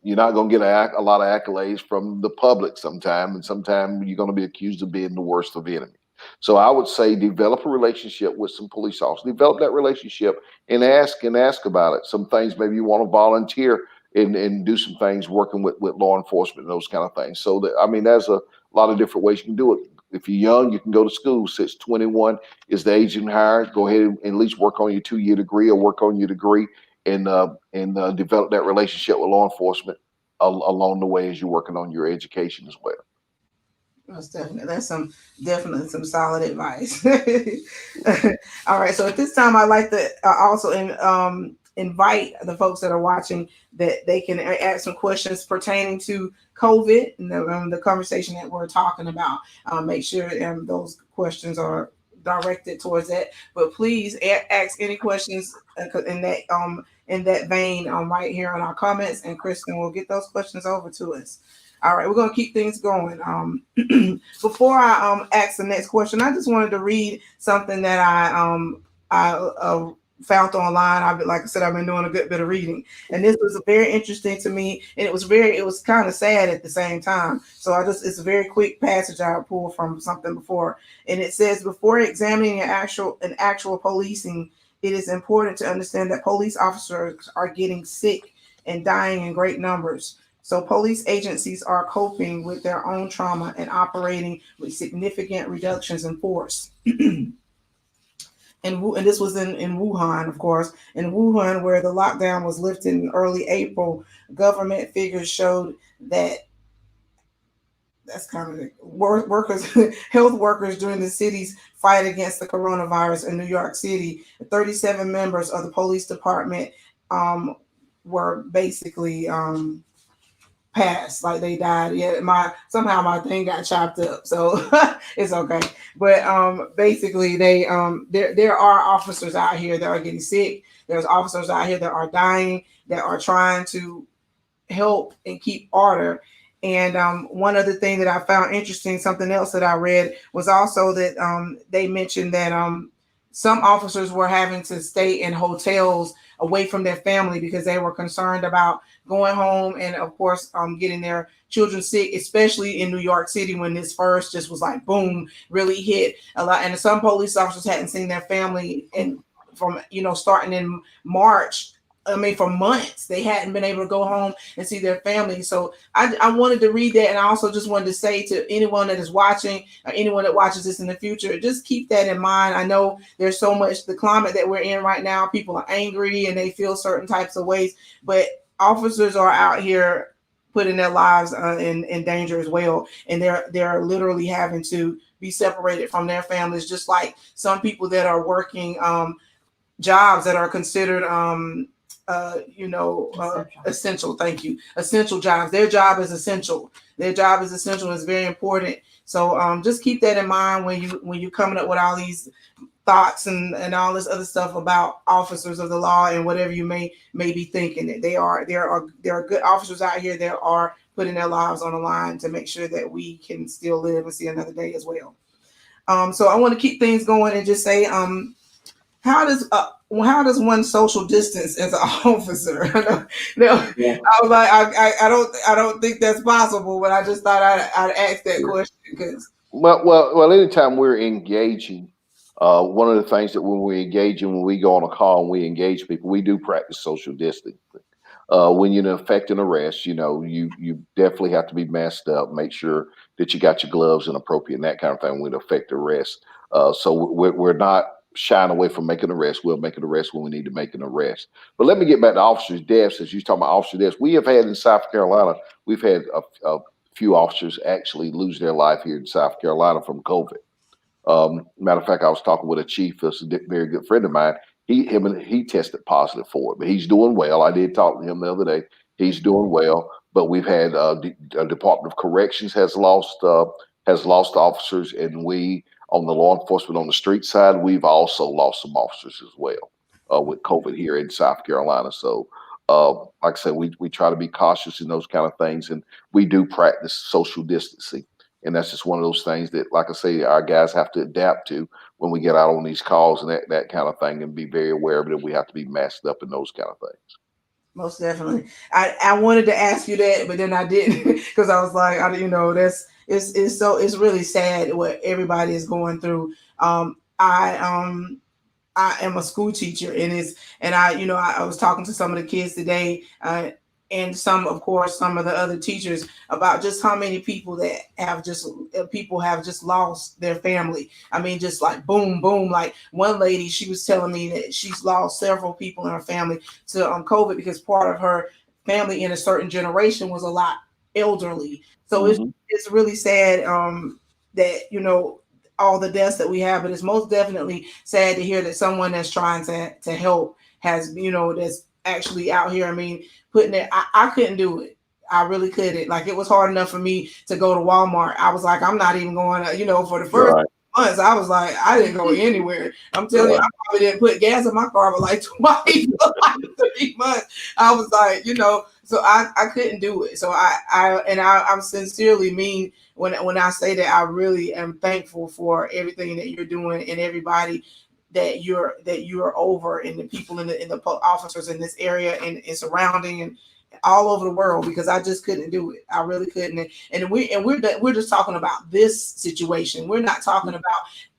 You're not going to get a lot of accolades from the public sometime, and sometimes you're going to be accused of being the worst of enemies. So I would say develop a relationship with some police officers. Develop that relationship and ask about it. Some things maybe you want to volunteer and do some things working with law enforcement and those kind of things. So there's a lot of different ways you can do it. If you're young, you can go to school. 21 is the age you can hire. Go ahead and at least work on your 2-year degree, or work on your degree, and develop that relationship with law enforcement along the way as you're working on your education as well. That's definitely some solid advice. All right. So at this time, I'd like to also invite the folks that are watching that they can ask some questions pertaining to COVID and the conversation that we're talking about. Make sure those questions are directed towards that. But please ask any questions in that vein right here in our comments, and Kristen will get those questions over to us. All right, we're going to keep things going. Before I ask the next question, I just wanted to read something that I found online. Like I said, I've been doing a good bit of reading, and this was very interesting to me, and it was kind of sad at the same time. So it's a very quick passage I pulled from something before, and it says, before examining an actual policing, it is important to understand that police officers are getting sick and dying in great numbers. So police agencies are coping with their own trauma and operating with significant reductions in force. And this was in Wuhan, of course. In Wuhan, where the lockdown was lifted in early April, government figures showed that health workers during the city's fight against the coronavirus in New York City, 37 members of the police department were basically passed, like they died. Yeah, somehow my thing got chopped up, so it's okay. But basically, there are officers out here that are getting sick. There's officers out here that are dying, that are trying to help and keep order. And one other thing that I found interesting, something else that I read, was also that they mentioned that some officers were having to stay in hotels away from their family because they were concerned about going home and, of course, getting their children sick, especially in New York City when this first just was like, boom, really hit a lot. And some police officers hadn't seen their family from starting in March I mean, for months, they hadn't been able to go home and see their family. So I wanted to read that. And I also just wanted to say to anyone that is watching or anyone that watches this in the future, just keep that in mind. I know there's so much, the climate that we're in right now, people are angry and they feel certain types of ways, but officers are out here putting their lives in danger as well. And they're literally having to be separated from their families, just like some people that are working jobs that are considered essential. Thank you. Essential jobs. Their job is essential. Their job is essential. It's very important. So just keep that in mind when you're coming up with all these thoughts and all this other stuff about officers of the law and whatever you may be thinking. That there are good officers out here that are putting their lives on the line to make sure that we can still live and see another day as well. So I want to keep things going and just say, how does one social distance as an officer? I was like, I don't think that's possible, but I just thought I'd ask that question because. Well, anytime we're engaging, one of the things that when we engage and when we go on a call and we engage people, we do practice social distancing. When you're effecting arrest, you definitely have to be masked up, make sure that you got your gloves and appropriate and that kind of thing when it affect arrest. So we're not shying away from making arrests. We'll make an arrest when we need to make an arrest. But let me get back to officers' deaths. As you talking about officer deaths, we have had in South Carolina, we've had a few officers actually lose their life here in South Carolina from COVID. Matter of fact, I was talking with a chief, a very good friend of mine. He tested positive for it, but he's doing well. I did talk to him the other day. He's doing well, but we've had the Department of Corrections has lost officers, and we on the law enforcement on the street side, we've also lost some officers as well with COVID here in South Carolina. So, like I said, we try to be cautious in those kind of things, and we do practice social distancing. And that's just one of those things that, like I say, our guys have to adapt to when we get out on these calls and that kind of thing, and be very aware of it. We have to be masked up and those kind of things. Most definitely. I wanted to ask you that, but then I didn't because I was like, it's really sad what everybody is going through. I am a school teacher, and I was talking to some of the kids today, and some of the other teachers about just how many people have just lost their family. I mean, just like boom, boom. Like one lady, she was telling me that she's lost several people in her family to COVID because part of her family in a certain generation was a lot elderly. So it's really sad that all the deaths that we have, but it's most definitely sad to hear that someone that's trying to help has, that's actually out here. I mean, putting it, I couldn't do it. I really couldn't. Like, it was hard enough for me to go to Walmart. I was like, I'm not even going to, for the first months, I was like, I didn't go anywhere. I'm telling you, I probably didn't put gas in my car, but like twice, for like 3 months. I was like, so I couldn't do it. So I'm sincerely mean when I say that I really am thankful for everything that you're doing and everybody that you're over, and the people in the officers in this area and surrounding and all over the world, because I just couldn't do it. I really couldn't. And we're just talking about this situation. We're not talking about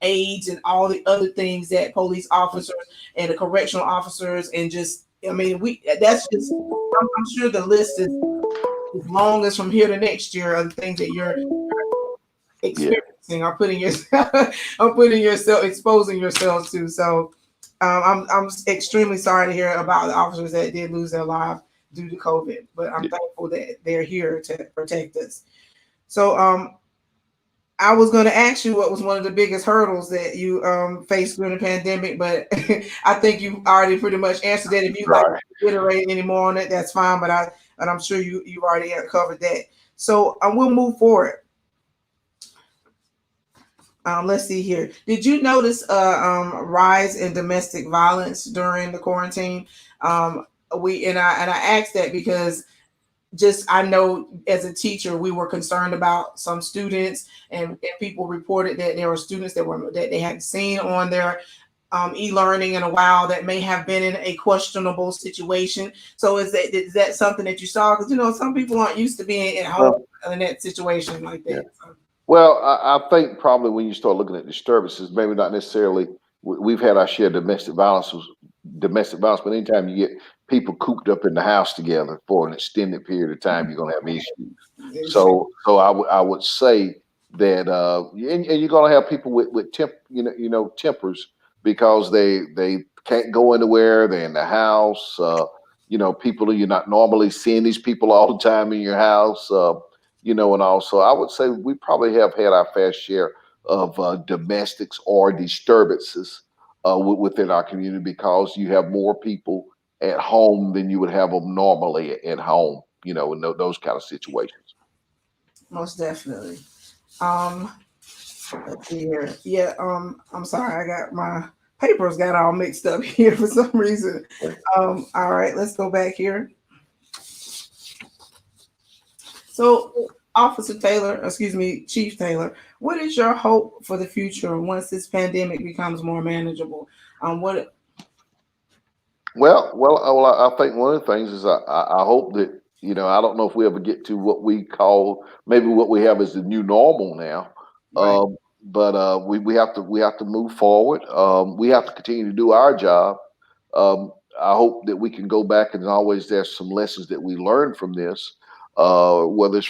AIDS and all the other things that police officers and the correctional officers and just, that's just, I'm sure the list is as long as from here to next year of the things that you're experiencing or exposing yourselves to. So I'm extremely sorry to hear about the officers that did lose their lives due to COVID, but I'm thankful that they're here to protect us. So I was going to ask you what was one of the biggest hurdles that you faced during the pandemic, but I think you already pretty much answered that. If you'd like to iterate any more on it, that's fine, but I'm sure you've already covered that. So we'll move forward. Let's see here. Did you notice a rise in domestic violence during the quarantine? I asked that because I know as a teacher, we were concerned about some students, and people reported that there were students that they hadn't seen on their e-learning in a while that may have been in a questionable situation. So is that something that you saw? Because some people aren't used to being at home in that situation like that. So. Well, I think probably when you start looking at disturbances, maybe not necessarily. We've had our share of domestic violence domestic violence, but anytime you get people cooped up in the house together for an extended period of time, you're going to have issues. So I would say that, and you're going to have people with tempers because they can't go anywhere. They're in the house. People you're not normally seeing these people all the time in your house. And also I would say we probably have had our fair share of domestics or disturbances within our community because you have more people at home than you would have them normally at home, in those kind of situations. Most definitely. Um, let's see here. Yeah, I'm sorry, I got my papers got all mixed up here for some reason. All right, let's go back here. So, Officer Taylor, excuse me, Chief Taylor, what is your hope for the future once this pandemic becomes more manageable? What Well, I think one of the things is I hope that, I don't know if we ever get to what we call maybe what we have as the new normal now. right? But we have to move forward. We have to continue to do our job. I hope that we can go back, and always there's some lessons that we learn from this, whether it's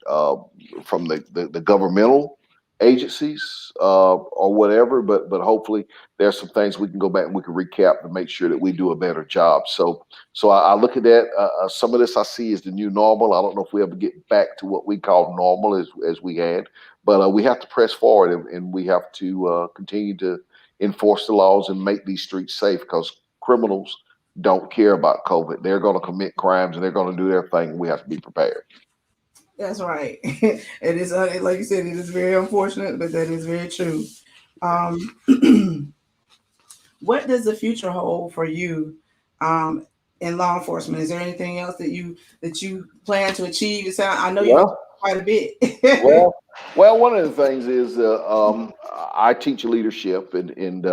uh, from the governmental agencies or whatever. But hopefully there's some things we can go back and we can recap to make sure that we do a better job. So I look at that. Some of this I see as the new normal. I don't know if we ever get back to what we call normal as we had, but we have to press forward, and we have to continue to enforce the laws and make these streets safe because criminals don't care about COVID. They're going to commit crimes and they're going to do their thing. We have to be prepared. That's right. It is like you said, it is very unfortunate, but that is very true. Um, what does the future hold for you um, in law enforcement? Is there anything else that you plan to achieve? I know you Well, quite a bit. Well, well, one of the things is I teach leadership, and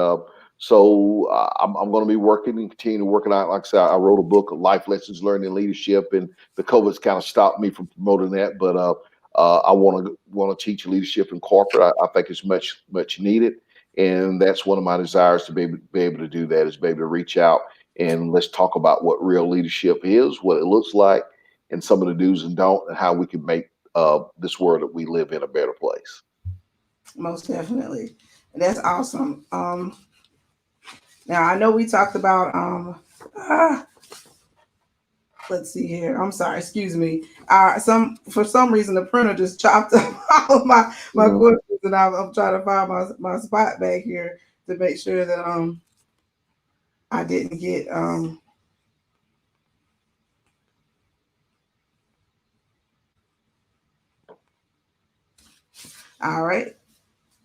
so I'm going to be working and continue working out. Like I said, I wrote a book of life lessons learned in leadership, and the COVID's kind of stopped me from promoting that. But I want to teach leadership in corporate. I think it's much needed, and that's one of my desires to be able to do that is be able to reach out and let's talk about what real leadership is, what it looks like, and some of the do's and don't, and how we can make this world that we live in a better place. Most definitely. That's awesome. Now I know we talked about ah, let's see here. I'm sorry, excuse me. Some for some reason the printer just chopped up all of my Mhm. questions, and I'm trying to find my spot back here to make sure that I didn't get all right.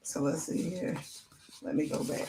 So let's see here. Let me go back.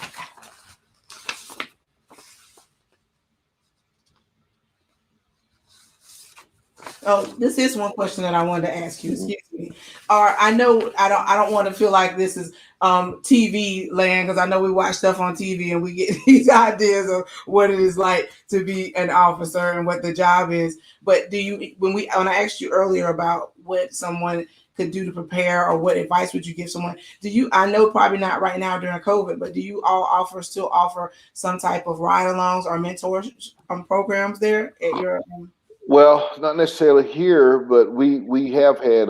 Oh, this is one question that I wanted to ask you. Mhm. Excuse me. Or I know I don't want to feel like this is TV land because I know we watch stuff on TV and we get these ideas of what it is like to be an officer and what the job is. But do you when I asked you earlier about what someone could do to prepare or what advice would you give someone? Do you I know probably not right now during COVID, but do you all still offer some type of ride-alongs or mentor programs there at your Well, not necessarily here, but we have had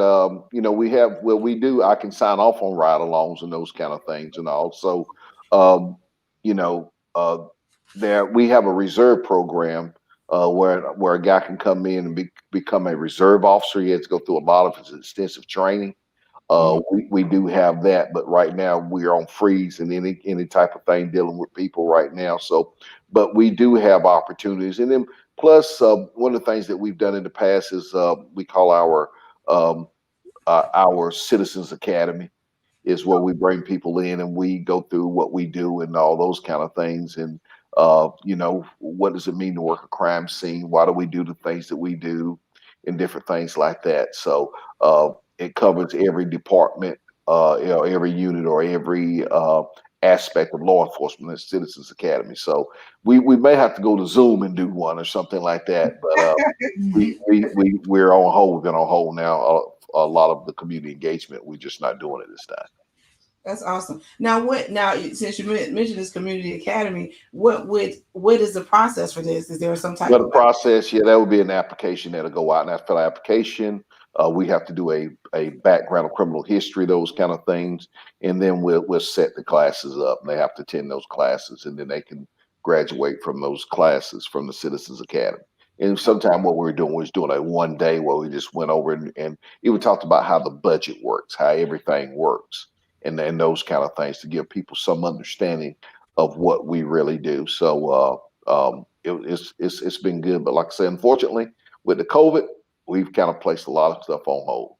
we have we do. I can sign off on ride-alongs and those kind of things, and also um, you know there we have a reserve program where a guy can come in and become a reserve officer. He has to go through a lot of extensive training. Mhm. We do have that, but right now we're on freeze and any type of thing dealing with people right now. So, but we do have opportunities, and then plus one of the things that we've done in the past is we call um, our Citizens Academy is where we bring people in and we go through what we do and all those kind of things. And, what does it mean to work a crime scene? Why do we do the things that we do and different things like that? So it covers every department, every unit or every aspect of law enforcement at Citizens Academy. So we may have to go to Zoom and do one or something like that. But we're on hold. We've been on hold now. A lot of the community engagement, we're just not doing it this time. That's awesome. Now, since you mentioned this community academy, what is the process for this? Is there some type Well, the of process, yeah, that would be an application that'll go out, and after the application, we have to do a background of criminal history, those kind of things, and then we'll set the classes up. And they have to attend those classes, and then they can graduate from those classes from the Citizens Academy. And sometime what we were doing was doing a 1 day where we just went over and even talked about how the budget works, how everything works, and those kind of things to give people some understanding of what we really do. So it's been good, but like I said, unfortunately, with the COVID, we've kind of placed a lot of stuff on hold.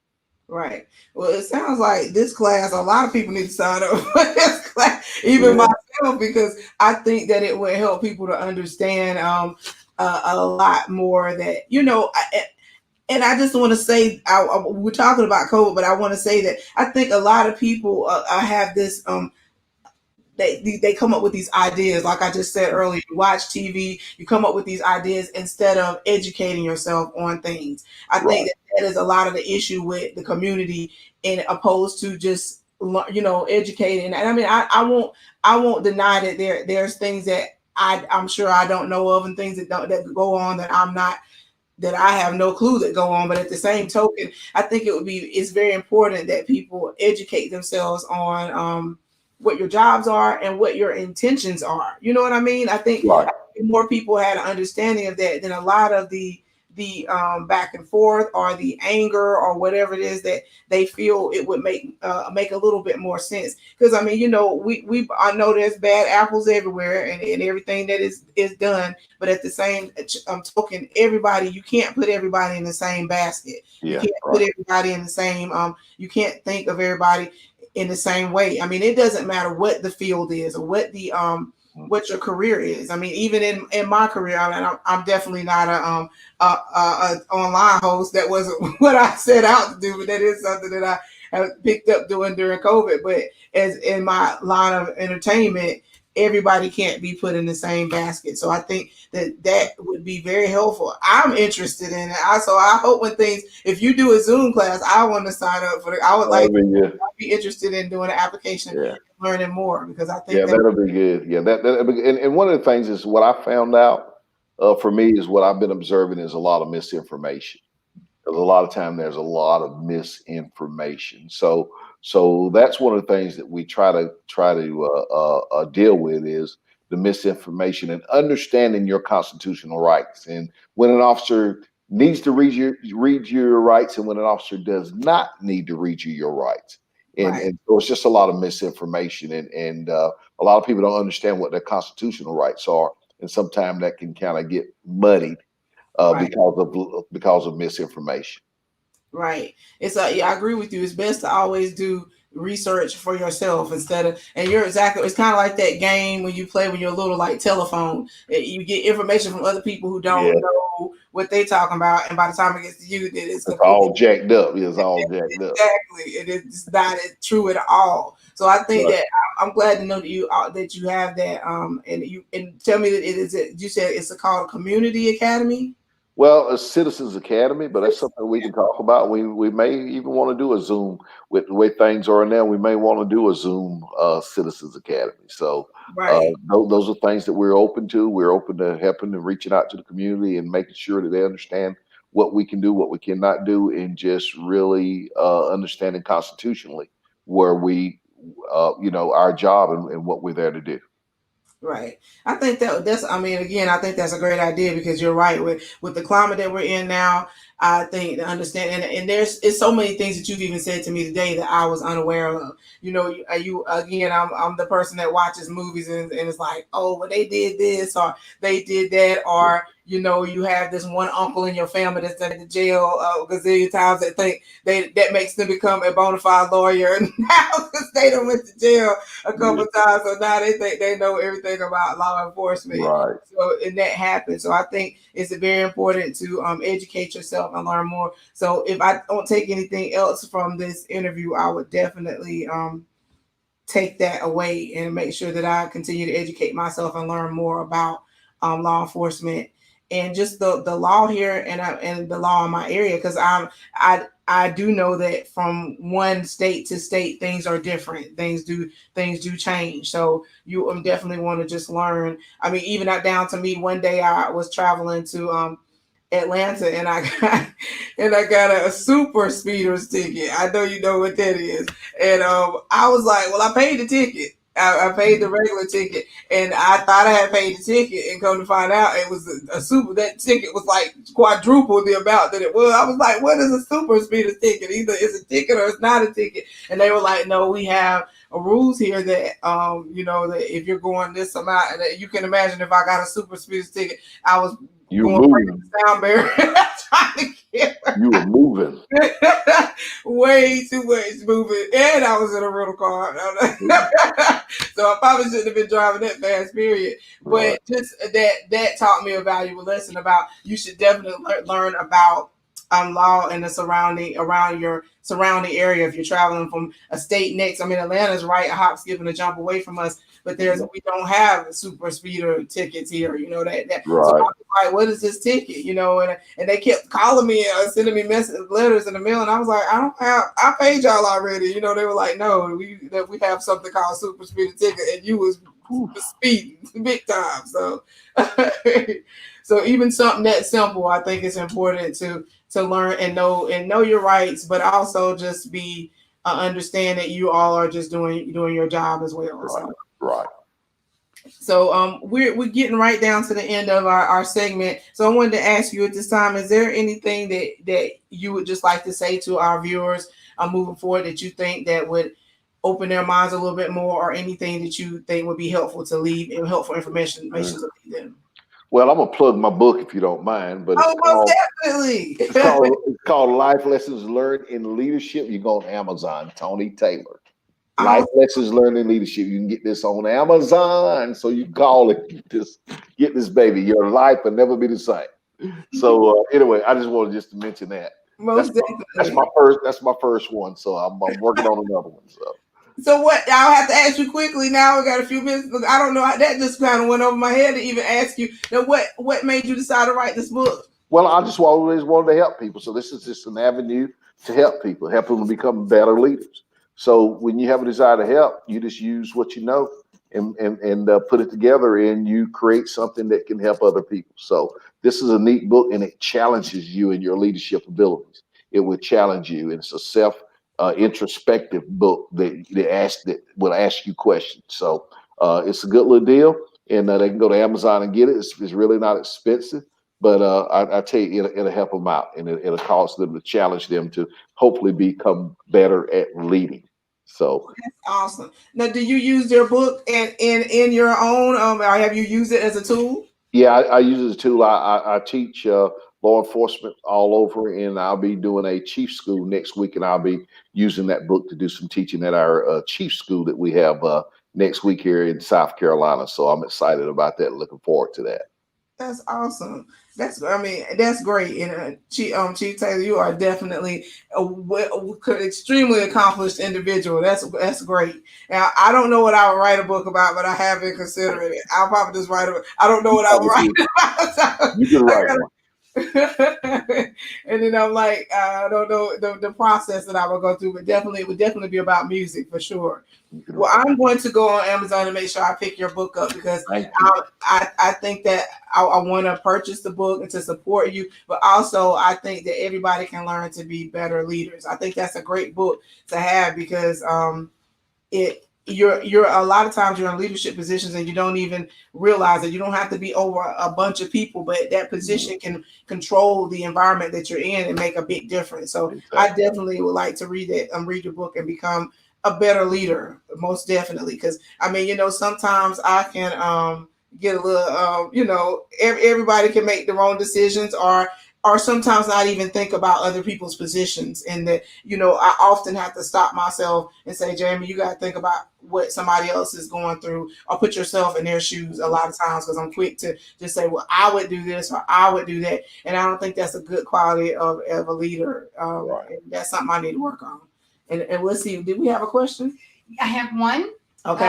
right? Well, it sounds like this class. A lot of people need to sign up for this class, even Yeah, myself, because I think that it would help people to understand a lot more. That and I just want to say, we're talking about COVID, but I want to say that I think a lot of people have this they come up with these ideas. Like I just said earlier, you watch TV, you come up with these ideas instead of educating yourself on things. I think right. that is a lot of the issue with the community, in opposed to just educating. And I mean, I won't deny that there's things that I'm sure I don't know of, and things that go on that I have no clue that go on. But at the same token, I think it's very important that people educate themselves on what your jobs are and what your intentions are. You know what I mean? I think Right. more people had an understanding of that, than a lot of the back and forth, or the anger, or whatever it is that they feel it would make a little bit more sense. Because I mean, we I know there's bad apples everywhere, and everything that is done, but at the same token, you can't put everybody in the same basket. You Yeah, can't put right. everybody in the same you can't think of everybody in the same way. I mean, it doesn't matter what the field is, or what your career is. I mean, even in my career, I mean, I'm definitely not a online host. That wasn't what I set out to do, but that is something that I have picked up doing during COVID. But as in my line of entertainment, everybody can't be put in the same basket. So I think that would be very helpful. I'm interested in it. So I hope if you do a Zoom class, I want to sign up for it. I would I like mean, yeah, be interested in doing an application, yeah, learning more, because I think yeah, that that'll be good. Yeah, and one of the things is what I found out for me is what I've been observing is a lot of misinformation. Because a lot of time there's a lot of misinformation. So that's one of the things that we try to deal with is the misinformation and understanding your constitutional rights. And when an officer needs to read your rights, and when an officer does not need to read you your rights. And, right, and so it's just a lot of misinformation, and a lot of people don't understand what their constitutional rights are, and sometimes that can kind of get muddied right. because of misinformation. Right. Yeah, I agree with you. It's best to always do research for yourself instead of, and you're exactly, it's kind of like that game when you play when you're little, like telephone. You get information from other people who Yeah, don't know what they talking about. And by the time it gets to you, then it's it's completely all jacked up. It's all jacked up. exactly. It is not true at all. So I think Right. that I'm glad to know that you have that. And tell me that you said it's called a community academy. Well, a Citizens Academy, but that's something we can talk about. We may even want to do a Zoom with the way things are now. We may want to do a Zoom Citizens Academy. So Right. those are things that we're open to. We're open to helping and reaching out to the community and making sure that they understand what we can do, what we cannot do, and just really understanding constitutionally where our job and what we're there to do. Right. I think that's. I mean, again, I think that's a great idea, because you're right with the climate that we're in now. I think to understand, and it's so many things that you've even said to me today that I was unaware of. You again, I'm the person that watches movies, and it's like, oh, well, they did this, or they did that, or you have this one uncle in your family that's done in the jail a gazillion times, that think that makes them become a bona fide lawyer now because they done went to jail a Yeah. couple of times. So now they think they know everything about law enforcement. Right. So, and that happens. So I think it's very important to educate yourself and learn more. So if I don't take anything else from this interview, I would definitely take that away and make sure that I continue to educate myself and learn more about law enforcement and just the law here and the law in my area, because I do know that from one state to state things are different. Things do change. So you definitely want to just learn. I mean, even not down to me. One day I was traveling to Atlanta, and I got a super speeders ticket. I know you know what that is. And I was like, well, I paid the ticket. I paid the regular ticket, and I thought I had paid the ticket, and come to find out it was a super. That ticket was like quadruple the amount that it was. I was like, what is a super speeders ticket? Either it's a ticket or it's not a ticket. And they were like, no, we have rules here that that if you're going this amount, and you can imagine if I got a super speeders ticket, I was You going moving. the sound barrier trying to get You were moving. way too much moving, and I was in a rental car. So I probably shouldn't have been driving that fast, period. Right. But just that taught me a valuable lesson about you should definitely learn about law and around your surrounding area. If you're traveling from a state next, I mean, Atlanta's right a hop, skip, and a jump away from us, but we don't have super speeder tickets here. You know that. Right. So I was like, what is this ticket? You know, and they kept calling me, sending me letters in the mail, and I was like, I paid y'all already. You know, they were like, no, we have something called super speeder ticket, and you was speeding big time. So, so even something that simple, I think it's important to learn and know your rights, but also just be understand that you all are just doing your job as well. Right. So. Right. So we're getting right down to the end of our segment. So I wanted to ask you at this time, is there anything that you would just like to say to our viewers moving forward that you think that would open their minds a little bit more, or anything that you think would be helpful to leave and helpful information to leave them? Well, I'm gonna plug my book if you don't mind, but most definitely. It's called Life Lessons Learned in Leadership. You go on Amazon, Tony Taylor. Life Lessons Learned in Leadership. You can get this on Amazon, so you call it. Get this baby. Your life will never be the same. So anyway, I just wanted to mention that. That's my first one. So I'm working on another one. So what? I'll have to ask you quickly. Now we got a few minutes. I don't know. That just kind of went over my head to even ask you. Now, what made you decide to write this book? Well, I just always wanted to help people. So this is just an avenue to help people, help them to become better leaders. So when you have a desire to help, you just use what you know and put it together, and you create something that can help other people. So this is a neat book, and it challenges you in your leadership abilities. It will challenge you. It's a self introspective book that will ask you questions. So it's a good little deal, and they can go to Amazon and get it. It's really not expensive, but I tell you, it'll help them out, and it'll cause them to challenge them to hopefully become better at leading. So that's awesome. Now, do you use your book in your own, or have you used it as a tool? Yeah, I use it as a tool. I teach law enforcement all over, and I'll be doing a chief school next week, and I'll be using that book to do some teaching at our chief school that we have next week here in South Carolina. So I'm excited about that. Looking forward to that. That's awesome. That's great. And Chief Taylor, you are definitely extremely accomplished individual. That's great. Now, I don't know what I would write a book about, but I have been considering it. I'll probably just write I don't know what I would write about. You can write one. And then I'm like, I don't know the process that I will go through, but it would definitely be about music for sure. Well, I'm going to go on Amazon and make sure I pick your book up, because I think that I want to purchase the book and to support you, but also I think that everybody can learn to be better leaders. I think that's a great book to have, because you're a lot of times you're in leadership positions and you don't even realize that you don't have to be over a bunch of people, but that position can control the environment that you're in and make a big difference. So I definitely would like to read it and read your book and become a better leader, most definitely. Because I mean, sometimes I can get a little everybody can make their own decisions, or sometimes not even think about other people's positions. And that, I often have to stop myself and say, Jamie, you got to think about what somebody else is going through, or put yourself in their shoes a lot of times, because I'm quick to just say, well, I would do this or I would do that. And I don't think that's a good quality of a leader. And that's something I need to work on. And let's see, did we have a question? I have one. Okay.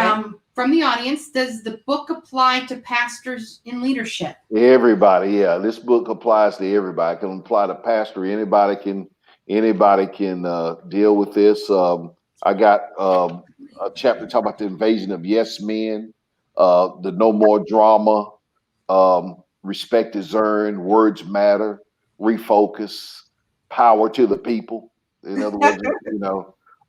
from the audience, does the book apply to pastors in leadership? Everybody, yeah. This book applies to everybody. It can apply to pastor. Anybody can deal with this. I got a chapter talking about the invasion of yes men, the no more drama, respect is earned, words matter, refocus, power to the people. In other words,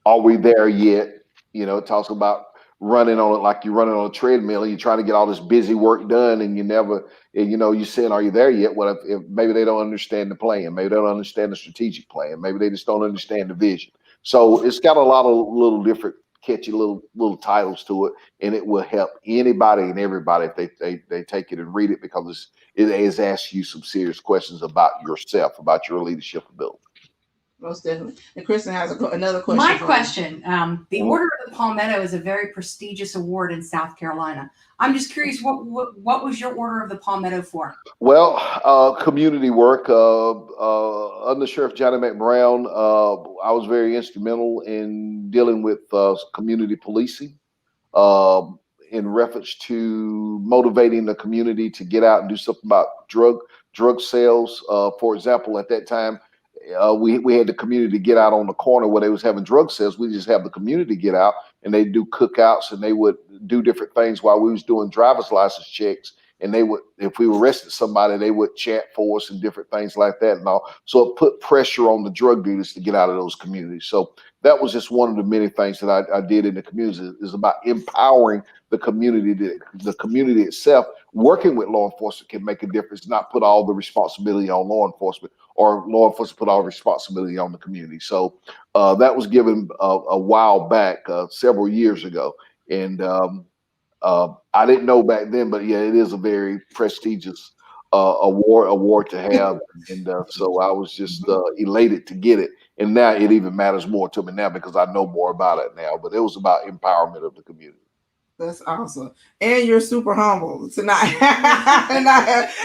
are we there yet? It talks about running on it like you're running on a treadmill and you're trying to get all this busy work done and you never, and you're saying, are you there yet? Well, if maybe they don't understand the plan, maybe they don't understand the strategic plan, maybe they just don't understand the vision. So it's got a lot of little different catchy little titles to it, and it will help anybody and everybody if they take it and read it, because it is asking you some serious questions about yourself, about your leadership ability. Most definitely. And Kristen has another question. My question, the Order of the Palmetto is a very prestigious award in South Carolina. I'm just curious, what was your Order of the Palmetto for? Well, community work. Under Sheriff Johnny McBrown, I was very instrumental in dealing with community policing in reference to motivating the community to get out and do something about drug sales. For example, at that time, we had the community get out on the corner where they was having drug sales. We just have the community get out and they do cookouts and they would do different things while we was doing driver's license checks. And they would, if we arrested somebody, they would chat for us and different things like that and all. So it put pressure on the drug dealers to get out of those communities. So that was just one of the many things that I did in the community, is about empowering the community. The community itself, working with law enforcement, can make a difference, not put all the responsibility on law enforcement, or law enforcement put all the responsibility on the community. So that was given a while back, several years ago. And I didn't know back then, but yeah, it is a very prestigious award to have. And so I was just elated to get it. And now it even matters more to me now because I know more about it now. But it was about empowerment of the community. That's awesome. And you're super humble tonight.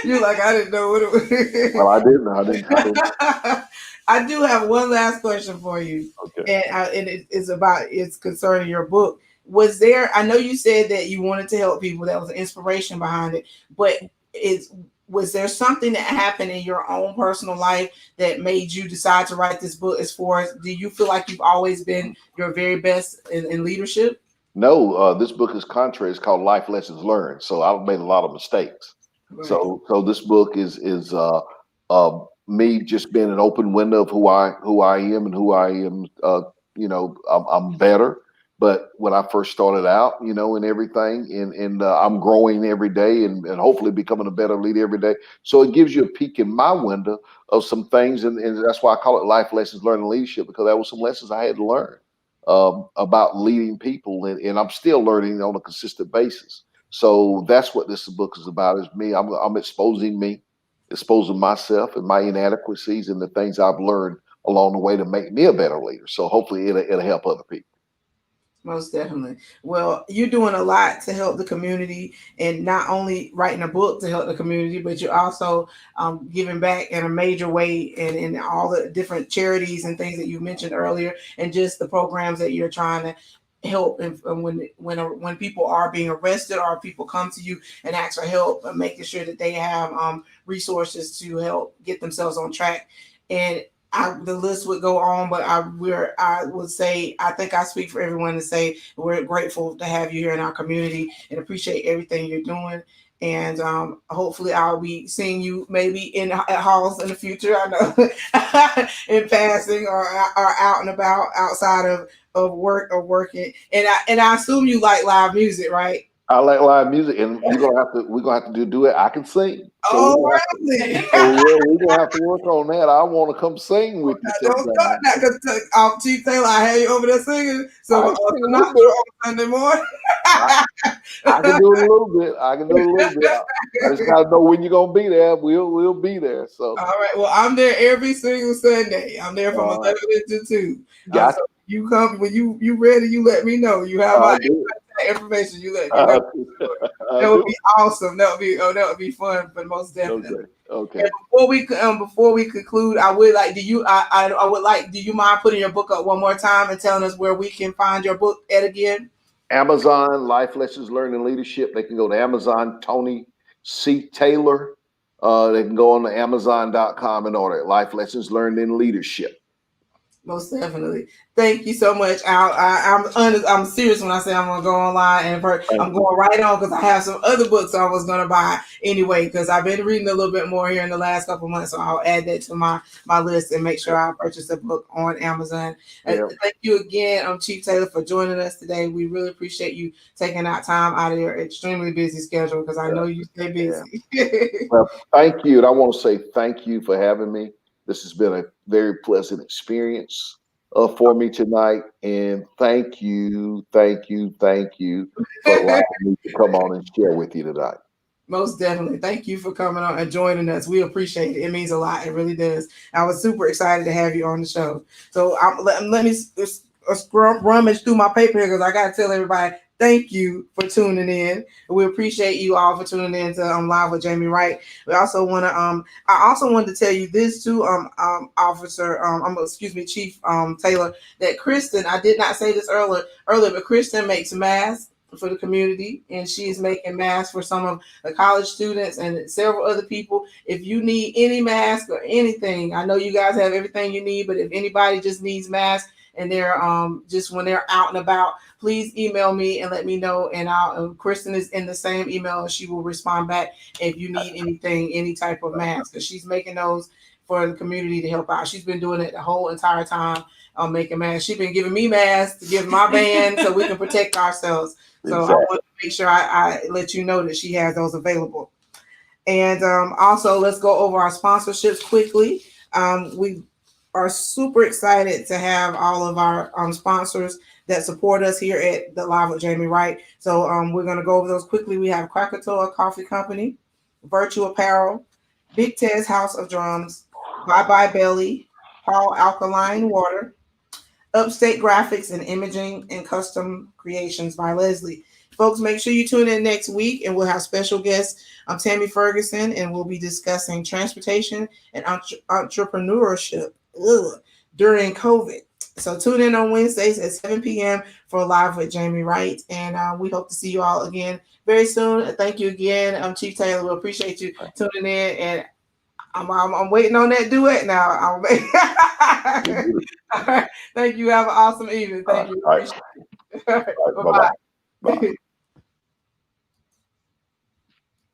You're like, I didn't know what it was. Well, I didn't. I do have one last question for you. Okay. And it's concerning your book. Was there, I know you said that you wanted to help people, that was an inspiration behind it, but was there something that happened in your own personal life that made you decide to write this book? As far as, do you feel like you've always been your very best in leadership? No, this book is contrary. It's called Life Lessons Learned. So I've made a lot of mistakes. Right. So this book is me just being an open window of who I am and who I am. I'm better. But when I first started out, and everything, and I'm growing every day and hopefully becoming a better leader every day. So it gives you a peek in my window of some things. And that's why I call it Life Lessons Learned in Leadership, because that was some lessons I had to learn about leading people. And I'm still learning on a consistent basis. So that's what this book is about, is me. I'm exposing myself and my inadequacies and the things I've learned along the way to make me a better leader. So hopefully it'll help other people. Most definitely. Well, you're doing a lot to help the community, and not only writing a book to help the community, but you're also giving back in a major way, and in all the different charities and things that you mentioned earlier, and just the programs that you're trying to help. And when people are being arrested, or people come to you and ask for help, and making sure that they have resources to help get themselves on track. And the list would go on, but I would say, I think I speak for everyone to say we're grateful to have you here in our community and appreciate everything you're doing. And hopefully I'll be seeing you maybe at halls in the future. I know in passing or out and about outside of work or working. And I assume you like live music, right? I like live music, and we're gonna have to do it. I can sing. So really? We're gonna have to work on that. I want to come sing with you. Don't start that, because Chief Taylor, I had you over there singing. So not on Sunday morning. I can do it a little bit. I just gotta know when you're gonna be there. We'll be there. So all right. Well, I'm there every single Sunday. I'm there from 11 to 2. Gotcha. So you come when you ready. You let me know. You have my information. You let me know. That would be awesome. That would be fun, but most definitely. Okay. And before we conclude, I would like, do you mind putting your book up one more time and telling us where we can find your book at again? Amazon, Life Lessons Learned in Leadership. They can go to Amazon, Tony C. Taylor. They can go on to Amazon.com and order it. Life Lessons Learned in Leadership. Most definitely. Thank you so much, Al. I'm honest. I'm serious when I say I'm gonna go online, and I'm going right on because I have some other books I was gonna buy anyway because I've been reading a little bit more here in the last couple months. So I'll add that to my list and make sure I purchase a book on Amazon. Thank you again, Chief Taylor, for joining us today. We really appreciate you taking out time out of your extremely busy schedule because I know you stay busy. Well, thank you, and I want to say thank you for having me. This has been a very pleasant experience for me tonight, and thank you for allowing me to come on and share with you tonight. Most definitely. Thank you for coming on and joining us. We appreciate it. It means a lot. It really does. I was super excited to have you on the show. So let me rummage through my paper here because I got to tell everybody, thank you for tuning in. We appreciate you all for tuning in to Live with Jamie Wright. We also want to I also wanted to tell you this too, Chief Taylor, that Kristen, I did not say this earlier, but Kristen makes masks for the community, and she's making masks for some of the college students and several other people. If you need any mask or anything, I know you guys have everything you need, but if anybody just needs masks and they're just when they're out and about, please email me and let me know. And Kristen is in the same email and she will respond back if you need anything, any type of mask, because she's making those for the community to help out. She's been doing it the whole entire time making masks. She's been giving me masks to give my band so we can protect ourselves. So exactly. I want to make sure I let you know that she has those available. And also, let's go over our sponsorships quickly. We are super excited to have all of our sponsors that support us here at the Live with Jamie Wright. So we're going to go over those quickly. We have Krakatoa Coffee Company, Vurchoo Apparel, Big Ted's House of Drums, Bye Bye Belly, Paw Alkaline Water, Upstate Graphics and Imaging, and Custom Creations by Lesley. Folks, make sure you tune in next week, and we'll have special guest Tammy Ferguson, and we'll be discussing transportation and entrepreneurship during COVID. So tune in on Wednesdays at 7 p.m. for Live with Jamie Wright, and we hope to see you all again very soon. Thank you again, Chief Taylor. We appreciate you tuning in, and I'm waiting on that duet now. All right. Thank you. Have an awesome evening. Thank you. All right. Bye-bye. Bye.